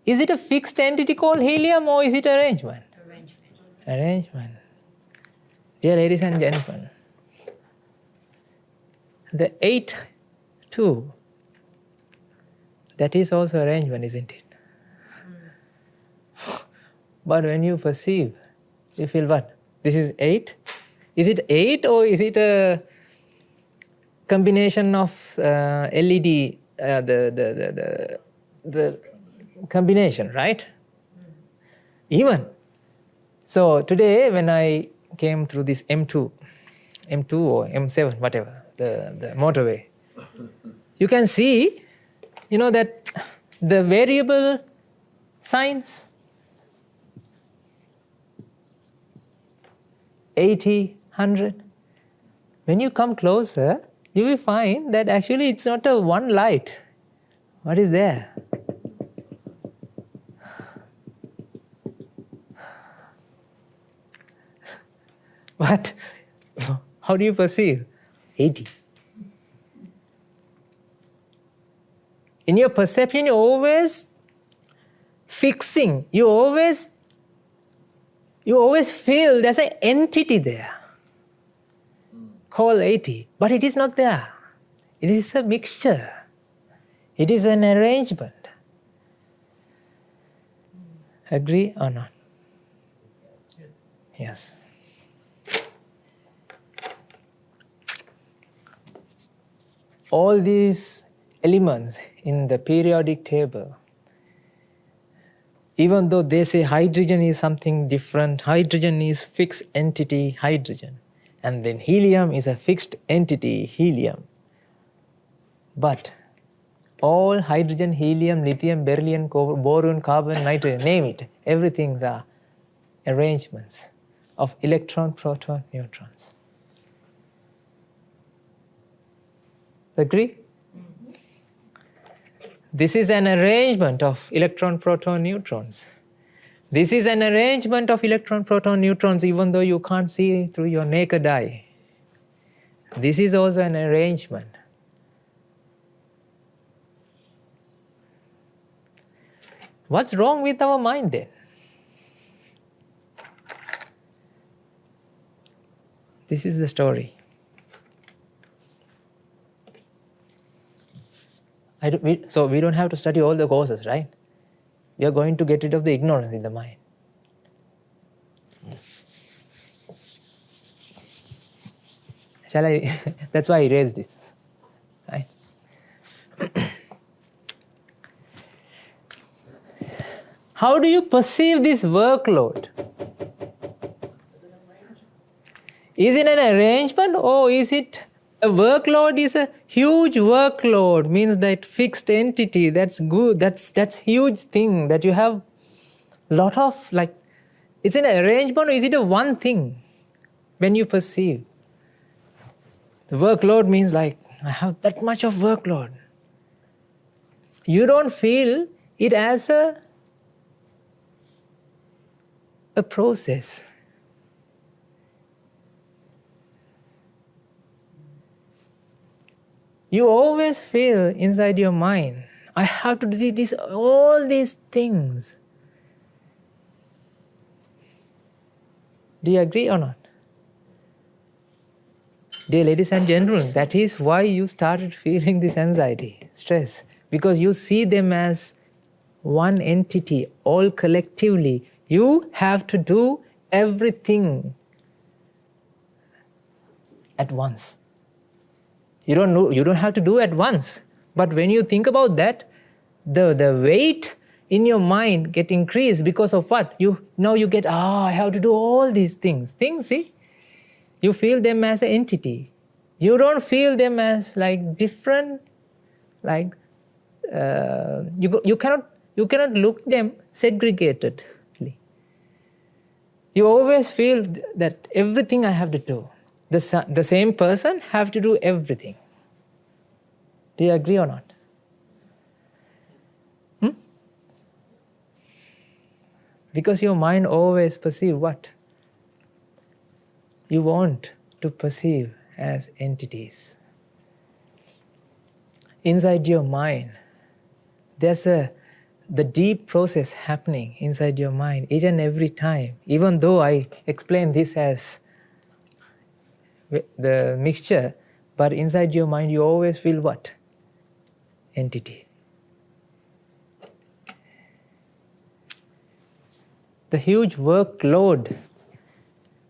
Is it a fixed entity called helium or is it arrangement? Arrangement. Dear ladies and gentlemen, the 8-2, that is also arrangement, isn't it? But when you perceive, you feel what? This is 8? Is it 8 or is it a combination of LED, the combination, right? Even. So today when I came through this M2 or M7, whatever, the motorway, you can see, that the variable signs, 80, 100, When you come closer, you will find that actually it's not a one light. What is there? What? How do you perceive? 80. In your perception, you're always fixing. You always feel there's an entity there called 80, but it is not there. It is a mixture. It is an arrangement. Agree or not? Yes. All these elements in the periodic table, even though they say hydrogen is something different, hydrogen is fixed entity hydrogen, and then helium is a fixed entity helium. But all hydrogen, helium, lithium, beryllium, boron, carbon, nitrogen, name it, everything are arrangements of electron, proton, neutrons. Agree? This is an arrangement of electron, proton, neutrons. This is an arrangement of electron, proton, neutrons, even though you can't see through your naked eye. This is also an arrangement. What's wrong with our mind then? This is the story. So we don't have to study all the courses, right? We are going to get rid of the ignorance in the mind. Shall I? That's why I raised this. Right? How do you perceive this workload? Is it an arrangement or is it a workload? Is a huge workload, means that fixed entity, that's good, that's huge thing that you have lot of, like, it's an arrangement or is it a one thing when you perceive? The workload means like, I have that much of workload. You don't feel it as a process. You always feel inside your mind, I have to do this, all these things. Do you agree or not? Dear ladies and gentlemen, that is why you started feeling this anxiety, stress, because you see them as one entity, all collectively. You have to do everything at once. You don't have to do at once. But when you think about that, the weight in your mind get increased because of what? Now you get, I have to do all these things. See? You feel them as an entity. You don't feel them as like different, like you cannot look them segregatedly. You always feel that everything I have to do. The same person have to do everything. Do you agree or not? Because your mind always perceive what? You want to perceive as entities. Inside your mind, there's the deep process happening inside your mind each and every time. Even though I explain this as the mixture, but inside your mind you always feel what? Entity. The huge workload.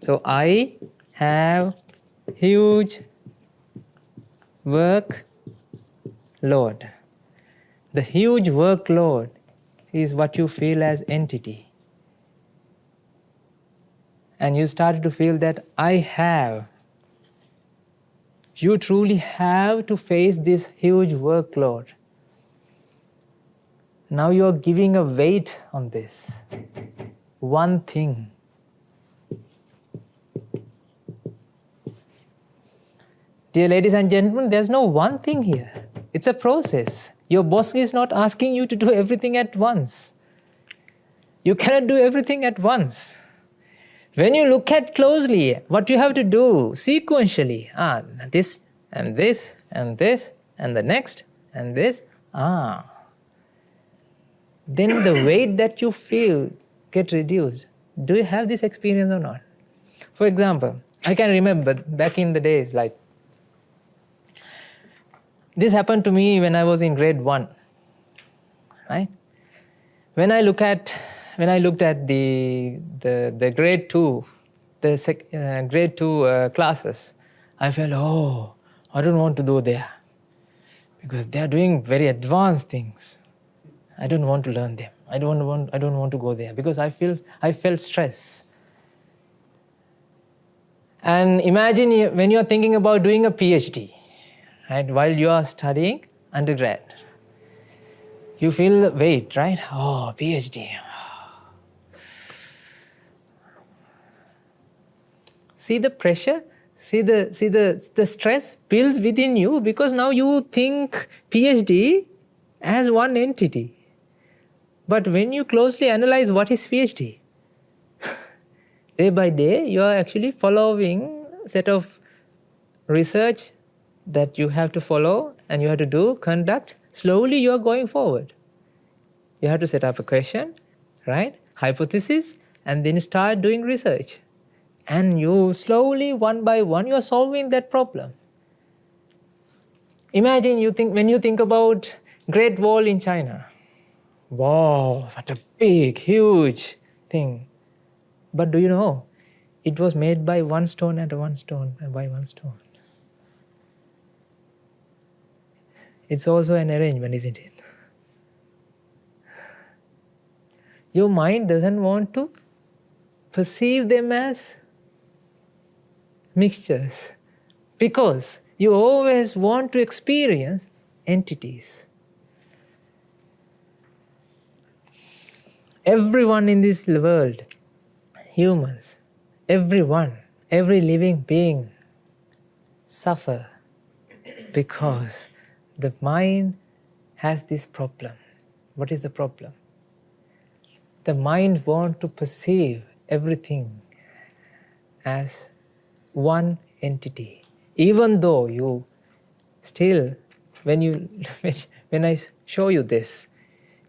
So I have huge workload. The huge workload is what you feel as entity. And you started to feel that I have. You truly have to face this huge workload. Now you are giving a weight on this. One thing. Dear ladies and gentlemen, there's no one thing here. It's a process. Your boss is not asking you to do everything at once. You cannot do everything at once. When you look at closely, what you have to do sequentially, this and this and this and the next and this, then the weight that you feel get reduced. Do you have this experience or not? For example, I can remember back in the days, like, this happened to me when I was in grade 1, right? When I looked at the grade 2, grade 2 classes, I felt, I don't want to go there because they are doing very advanced things. I don't want to learn them. I don't want to go there because I felt stress. And imagine when you are thinking about doing a PhD, right? While you are studying undergrad, you feel the weight, right? Oh, PhD. See the pressure, see the stress builds within you because now you think PhD as one entity. But when you closely analyze what is PhD, day by day you are actually following a set of research that you have to follow and you have to do, conduct. Slowly you are going forward. You have to set up a question, right? Hypothesis, and then start doing research. And you slowly, one by one, you are solving that problem. Imagine when you think about Great Wall in China. Wow, what a big, huge thing. But do you know, it was made by one stone and one stone and by one stone. It's also an arrangement, isn't it? Your mind doesn't want to perceive them as mixtures because you always want to experience entities. Everyone in this world, humans, everyone, every living being suffer because the mind has this problem. What is the problem? The mind wants to perceive everything as one entity, even though you still, when I show you this,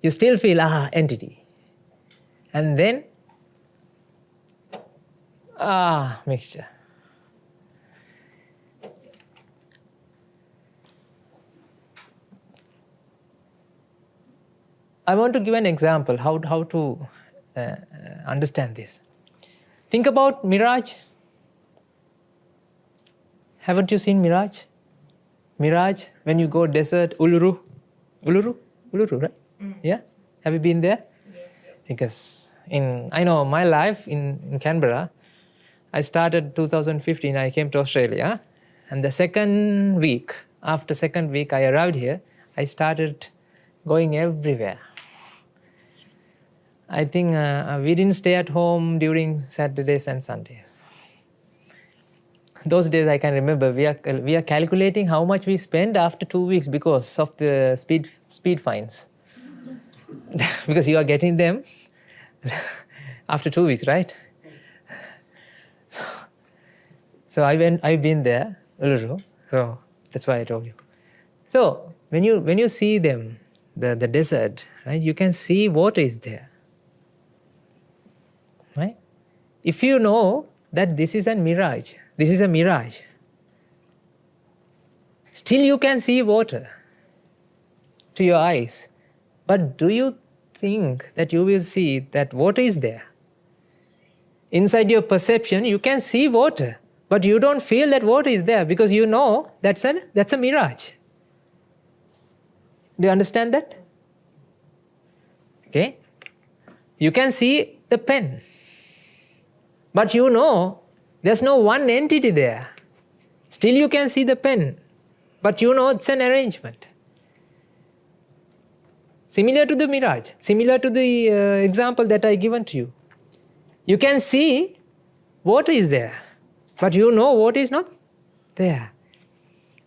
you still feel entity. And then, mixture. I want to give an example how to understand this. Think about mirage. Haven't you seen mirage? Mirage, when you go desert, Uluru, right? Yeah? Have you been there? Because I know my life in Canberra, I started 2015, I came to Australia, and after second week I arrived here, I started going everywhere. I think we didn't stay at home during Saturdays and Sundays. Those days I can remember, we are calculating how much we spend after 2 weeks because of the speed fines. Because you are getting them after 2 weeks, right? So I've been there, Uluru, so that's why I told you. So when you see them, the desert, right, you can see water is there, right? If you know that this is a mirage, still you can see water to your eyes. But do you think that you will see that water is there? Inside your perception, you can see water, but you don't feel that water is there because you know that's a mirage. Do you understand that? Okay? You can see the pen, but you know there's no one entity there. Still you can see the pen, but you know it's an arrangement. Similar to the mirage, similar to the example that I given to you. You can see water is there, but you know water is not there.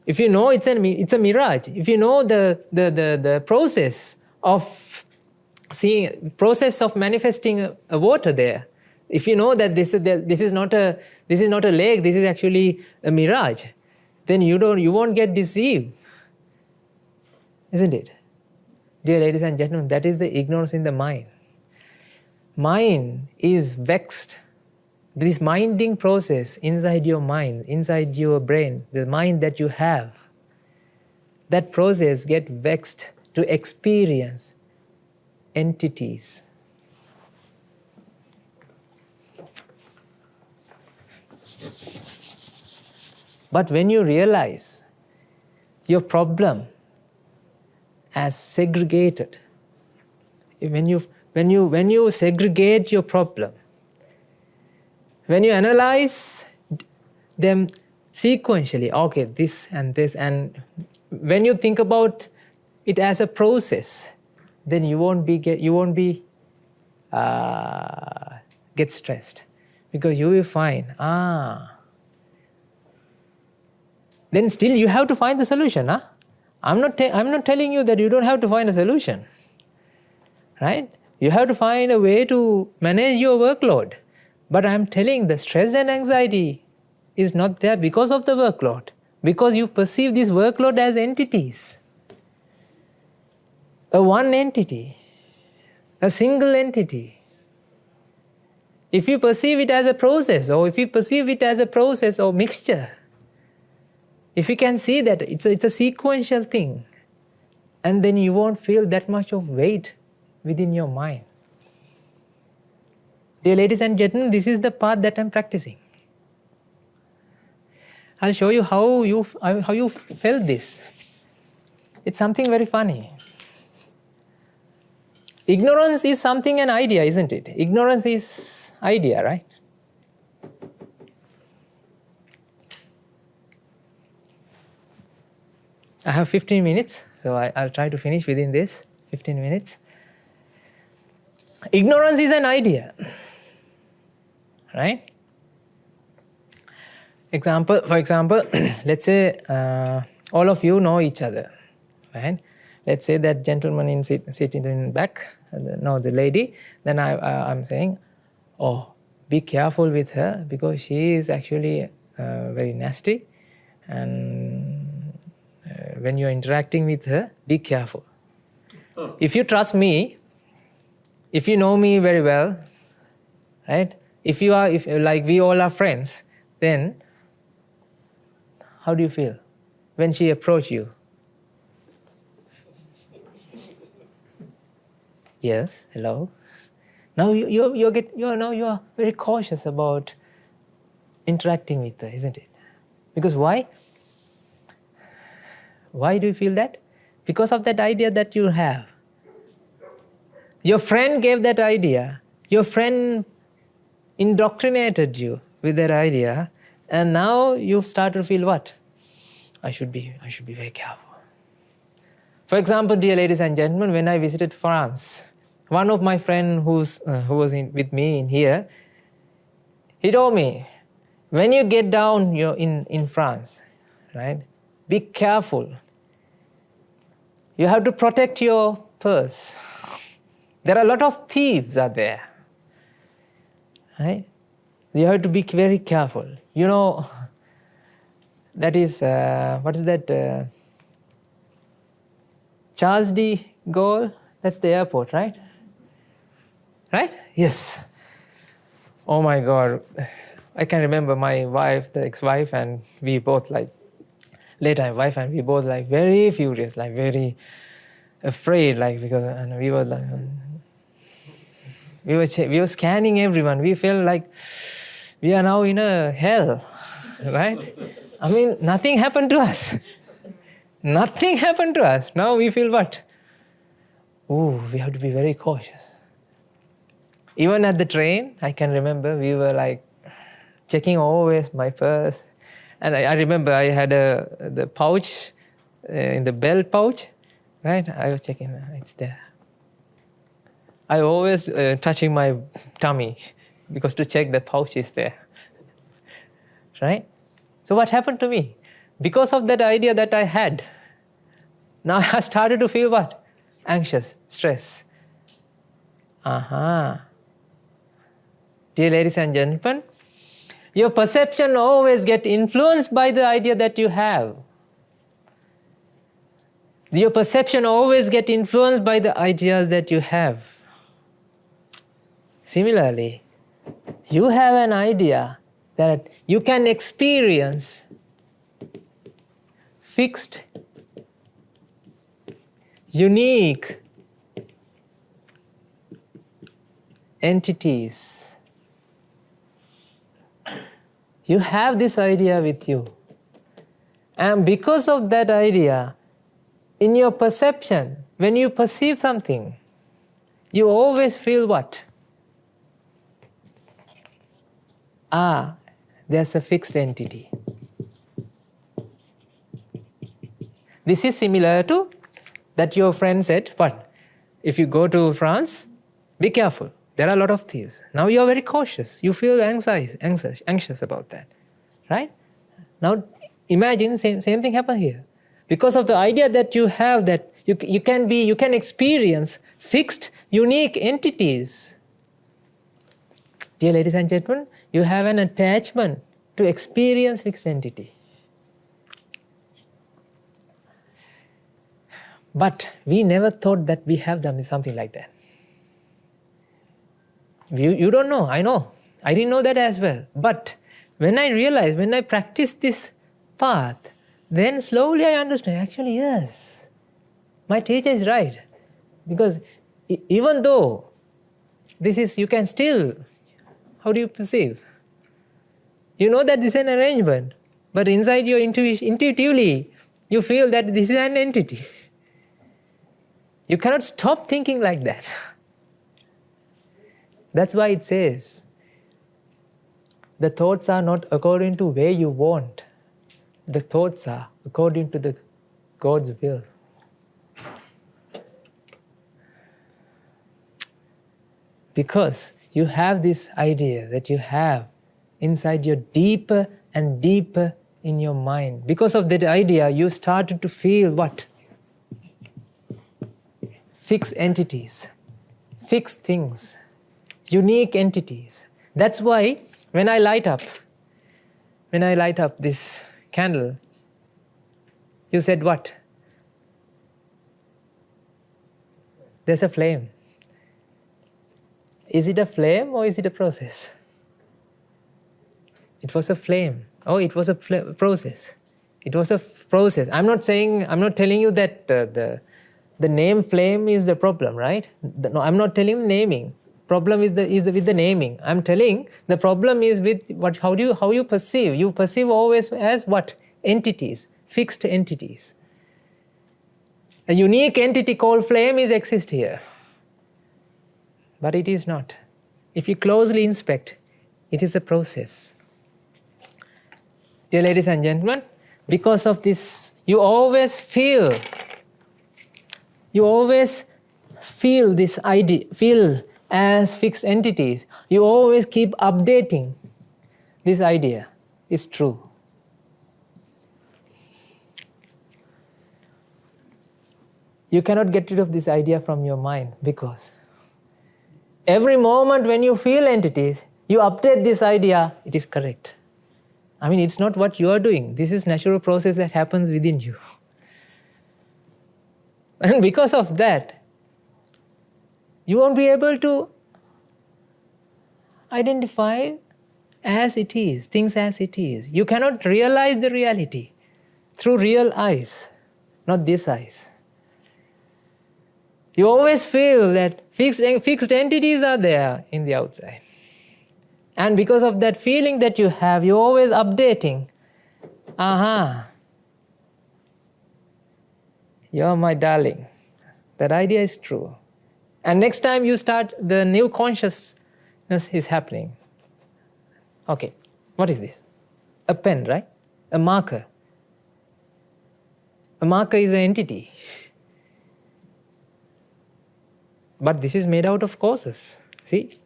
If you know it's a mirage, if you know the process of process of manifesting a water there, if you know that this is not a lake, this is actually a mirage, then you won't get deceived, isn't it? Dear ladies and gentlemen, that is the ignorance in the mind. Mind is vexed. This minding process inside your mind, inside your brain, the mind that you have, that process gets vexed to experience entities. But when you realize your problem as segregated, when you segregate your problem, when you analyze them sequentially, okay, this and this, and when you think about it as a process, then you won't get stressed, because you will find then still you have to find the solution. I'm not telling you that you don't have to find a solution, right? You have to find a way to manage your workload. But I'm telling the stress and anxiety is not there because of the workload, because you perceive this workload as entities. A one entity, a single entity. If you perceive it as a process, or if you perceive it as a process or mixture, if you can see that it's a sequential thing, and then you won't feel that much of weight within your mind. Dear ladies and gentlemen, this is the path that I'm practicing. I'll show you how you felt this. It's something very funny. Ignorance is something, an idea, isn't it? Ignorance is idea, right? I have 15 minutes, so I'll try to finish within this 15 minutes. Ignorance is an idea, right? For example, let's say all of you know each other, right? Let's say that gentleman sitting in the back, the lady, then I'm saying, oh, be careful with her because she is actually very nasty, and when you're interacting with her, be careful. If you trust me, if you know me very well, right? If like we all are friends, then how do you feel when she approach you? Yes, hello. Now you are very cautious about interacting with her, isn't it? Because why? Why do you feel that? Because of that idea that you have. Your friend gave that idea. Your friend indoctrinated you with that idea, and now you start to feel what? I should be very careful. For example, dear ladies and gentlemen, when I visited France, one of my friends who was with me in here, he told me, when you get down in France, right, be careful. You have to protect your purse. There are a lot of thieves out there, right? You have to be very careful. You know, that is, what is that? Charles de Gaulle, that's the airport, right? Right? Yes. Oh my God. I can remember my wife, the ex-wife, and we both later wife, and we both very furious, very afraid, because and we were we were scanning everyone. We felt like we are now in a hell, right? I mean, nothing happened to us. Nothing happened to us. Now we feel what? Oh, we have to be very cautious. Even at the train, I can remember we were checking always my purse. And I remember I had the pouch, in the belt pouch, right? I was checking, it's there. I always touching my tummy because to check the pouch is there, right? So what happened to me? because of that idea that I had, now I started to feel what? Anxious, stress. Dear ladies and gentlemen, your perception always gets influenced by the idea that you have. Your perception always gets influenced by the ideas that you have. Similarly, you have an idea that you can experience fixed, unique entities. You have this idea with you. And because of that idea, in your perception, when you perceive something, you always feel what? There's a fixed entity. This is similar to that your friend said, what? If you go to France, be careful. There are a lot of thieves. Now you are very cautious. You feel anxious about that. Right? Now imagine same thing happen here. Because of the idea that you have that you can experience fixed, unique entities. Dear ladies and gentlemen, you have an attachment to experience fixed entity. But we never thought that we have done something like that. You don't know, I know. I didn't know that as well. But when I realized, when I practiced this path, then slowly I understood, actually yes, my teacher is right. Because even though this is, you can still, how do you perceive? You know that this is an arrangement, but inside your intuitively, you feel that this is an entity. You cannot stop thinking like that. That's why it says, the thoughts are not according to where you want. The thoughts are according to the God's will. Because you have this idea that you have inside your deeper and deeper in your mind. Because of that idea, you started to feel what? Fixed entities, fixed things, unique entities. That's why when I light up this candle, you said what? There's a flame. Is it a flame or is it a process? It was a flame. Oh, it was a process. It was a process. I'm not telling you that the name flame is the problem, right? No, I'm not telling naming. Problem is with the naming. I'm telling the problem is with what? How you perceive. You perceive always as what? Entities, fixed entities. A unique entity called flame exists here, but it is not. If you closely inspect, it is a process. Dear ladies and gentlemen, because of this, you always feel this idea, feel as fixed entities. You always keep updating this idea is true. You cannot get rid of this idea from your mind because every moment when you feel entities, you update this idea, it is correct. I mean, it's not what you are doing. This is natural process that happens within you. And because of that, you won't be able to identify as it is, things as it is. You cannot realize the reality through real eyes, not these eyes. You always feel that fixed entities are there in the outside. And because of that feeling that you have, you're always updating. You're my darling. That idea is true. And next time you start, the new consciousness is happening. Okay, what is this? A pen, right? A marker. A marker is an entity. But this is made out of causes. See?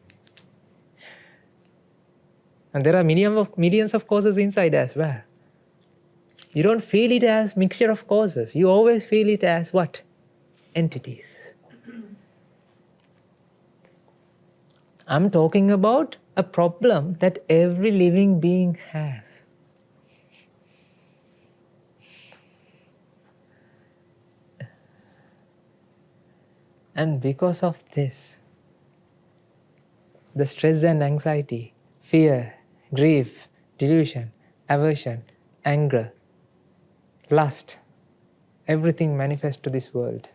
And there are millions of causes inside as well. You don't feel it as mixture of causes. You always feel it as what? Entities. I'm talking about a problem that every living being has. And because of this, the stress and anxiety, fear, grief, delusion, aversion, anger, lust, everything manifests to this world.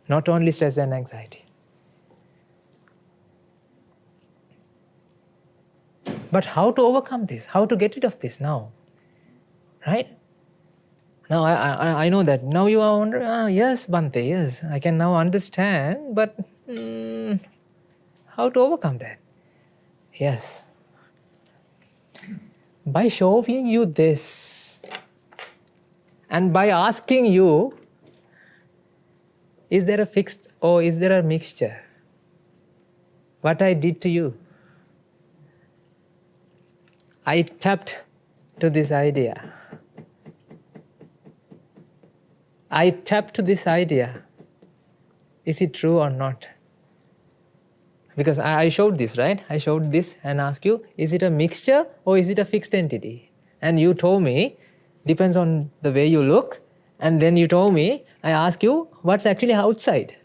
Not only stress and anxiety. But how to overcome this? How to get rid of this now? Right? Now I know that. Now you are wondering, yes, Bhante, yes, I can now understand, but how to overcome that? Yes. By showing you this, and by asking you, is there a fixed or is there a mixture? What I did to you? I tapped to this idea. I tapped to this idea. Is it true or not? Because I showed this, right? I showed this and asked you, is it a mixture or is it a fixed entity? And you told me, depends on the way you look. And then you told me, I asked you, what's actually outside?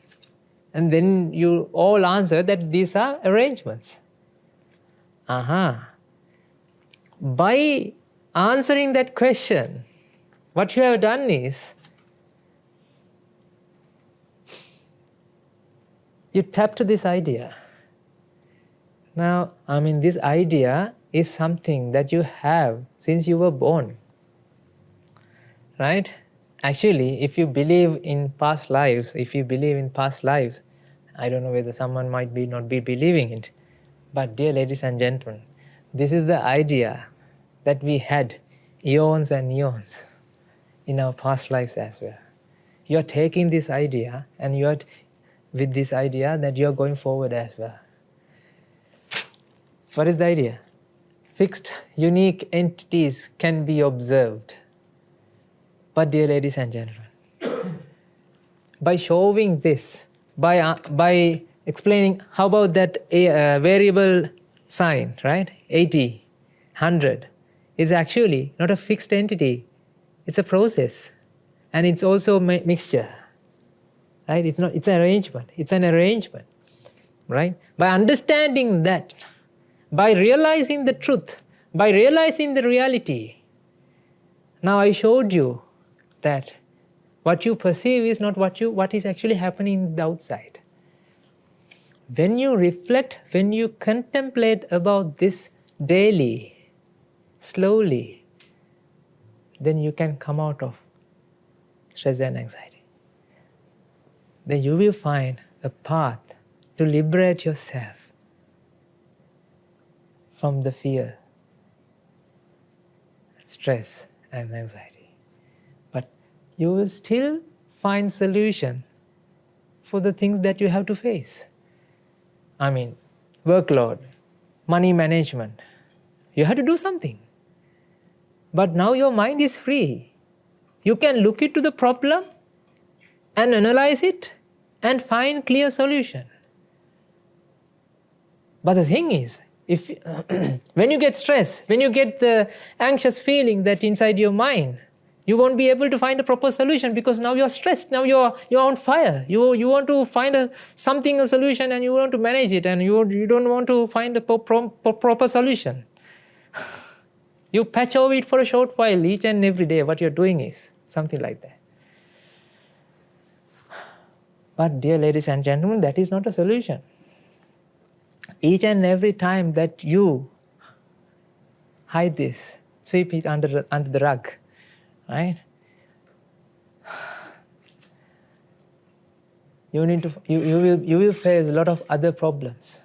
And then you all answered that these are arrangements. By answering that question, what you have done is, you tap to this idea. Now, this idea is something that you have since you were born. Right? Actually, if you believe in past lives, I don't know whether someone might not be believing it, but dear ladies and gentlemen, this is the idea that we had eons and eons in our past lives as well. You are taking this idea and you are with this idea that you are going forward as well. What is the idea? Fixed, unique entities can be observed. But dear ladies and gentlemen, by showing this, by explaining, how about that variable sign, right? 80, 100 is actually not a fixed entity. It's a process. And it's also mixture. Right? It's an arrangement. It's an arrangement. Right? By understanding that, by realizing the truth, by realizing the reality, now I showed you that what you perceive is not what is actually happening in the outside. When you reflect, when you contemplate about this daily, slowly, then you can come out of stress and anxiety. Then you will find a path to liberate yourself from the fear, stress and anxiety. But you will still find solutions for the things that you have to face. Workload, money management. You have to do something. But now your mind is free. You can look into the problem and analyze it and find clear solution. But the thing is, if when you get stressed, when you get the anxious feeling that inside your mind, you won't be able to find a proper solution because now you're stressed, now you're on fire. You want to find a solution and you want to manage it and you don't want to find a proper solution. You patch over it for a short while each and every day. What you're doing is something like that. But dear ladies and gentlemen, that is not a solution. Each and every time that you hide this, sweep it under the rug, right? You will face a lot of other problems.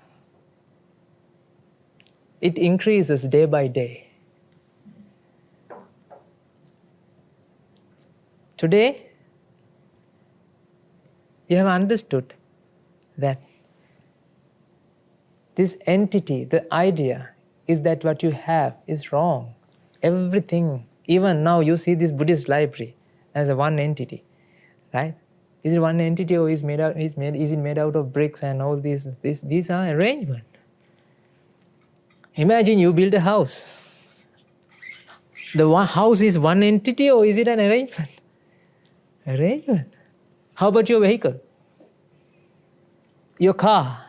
It increases day by day. Today, you have understood that this entity, the idea, is that what you have is wrong. Everything Even now you see this Buddhist library as a one entity, right? Is it one entity or is it made out of bricks and all these are arrangement? Imagine you build a house. The house is one entity or is it an arrangement? Arrangement. How about your vehicle? Your car?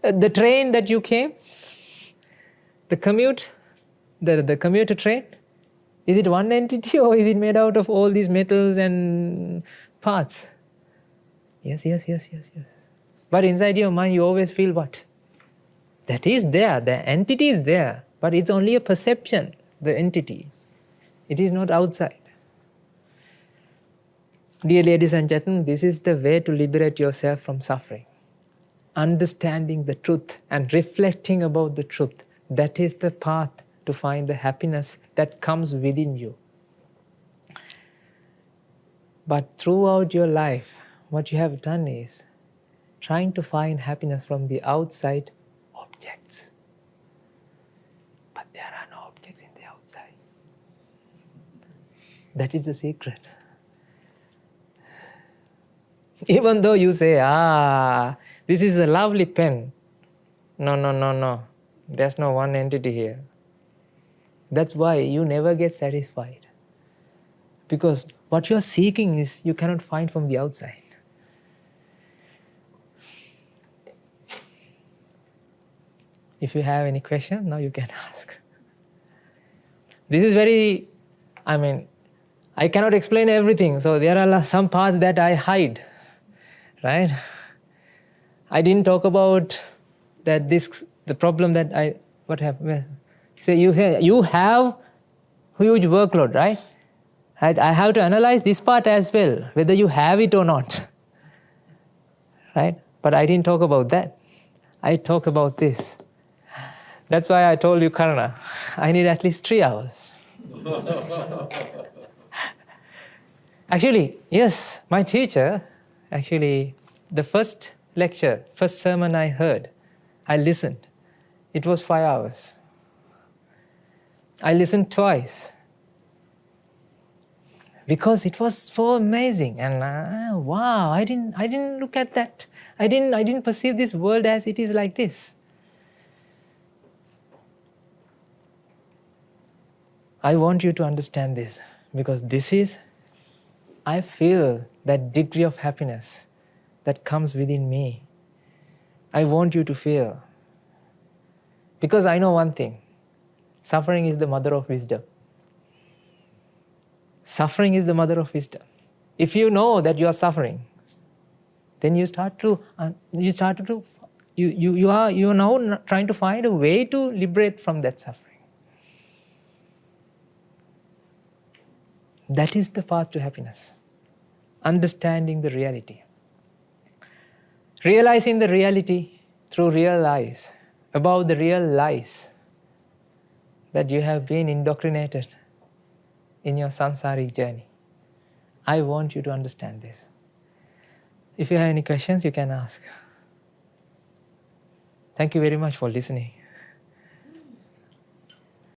The train that you came? The commuter train? Is it one entity or is it made out of all these metals and parts? Yes. But inside your mind you always feel what? That is there, the entity is there, but it's only a perception, the entity. It is not outside. Dear ladies and gentlemen, this is the way to liberate yourself from suffering. Understanding the truth and reflecting about the truth, that is the path to find the happiness that comes within you. But throughout your life, what you have done is trying to find happiness from the outside objects. But there are no objects in the outside. That is the secret. Even though you say, this is a lovely pen. No. There's no one entity here. That's why you never get satisfied. Because what you're seeking is you cannot find from the outside. If you have any question, now you can ask. This is I cannot explain everything, so there are some parts that I hide, right? I didn't talk about that the problem that what happened. So you have huge workload, right? I have to analyze this part as well, whether you have it or not, right? But I didn't talk about that. I talk about this. That's why I told you, Karna, I need at least 3 hours. Actually, yes, my teacher, the first sermon I heard, I listened. It was 5 hours. I listened twice. Because it was so amazing. And wow, I didn't look at that. I didn't perceive this world as it is like this. I want you to understand this, because I feel that degree of happiness that comes within me. I want you to feel. Because I know one thing, suffering is the mother of wisdom. Suffering is the mother of wisdom. If you know that you are suffering, then you are now trying to find a way to liberate from that suffering. That is the path to happiness. Understanding the reality. Realizing the reality through real lies, about the real lies that you have been indoctrinated in your samsaric journey. I want you to understand this. If you have any questions, you can ask. Thank you very much for listening.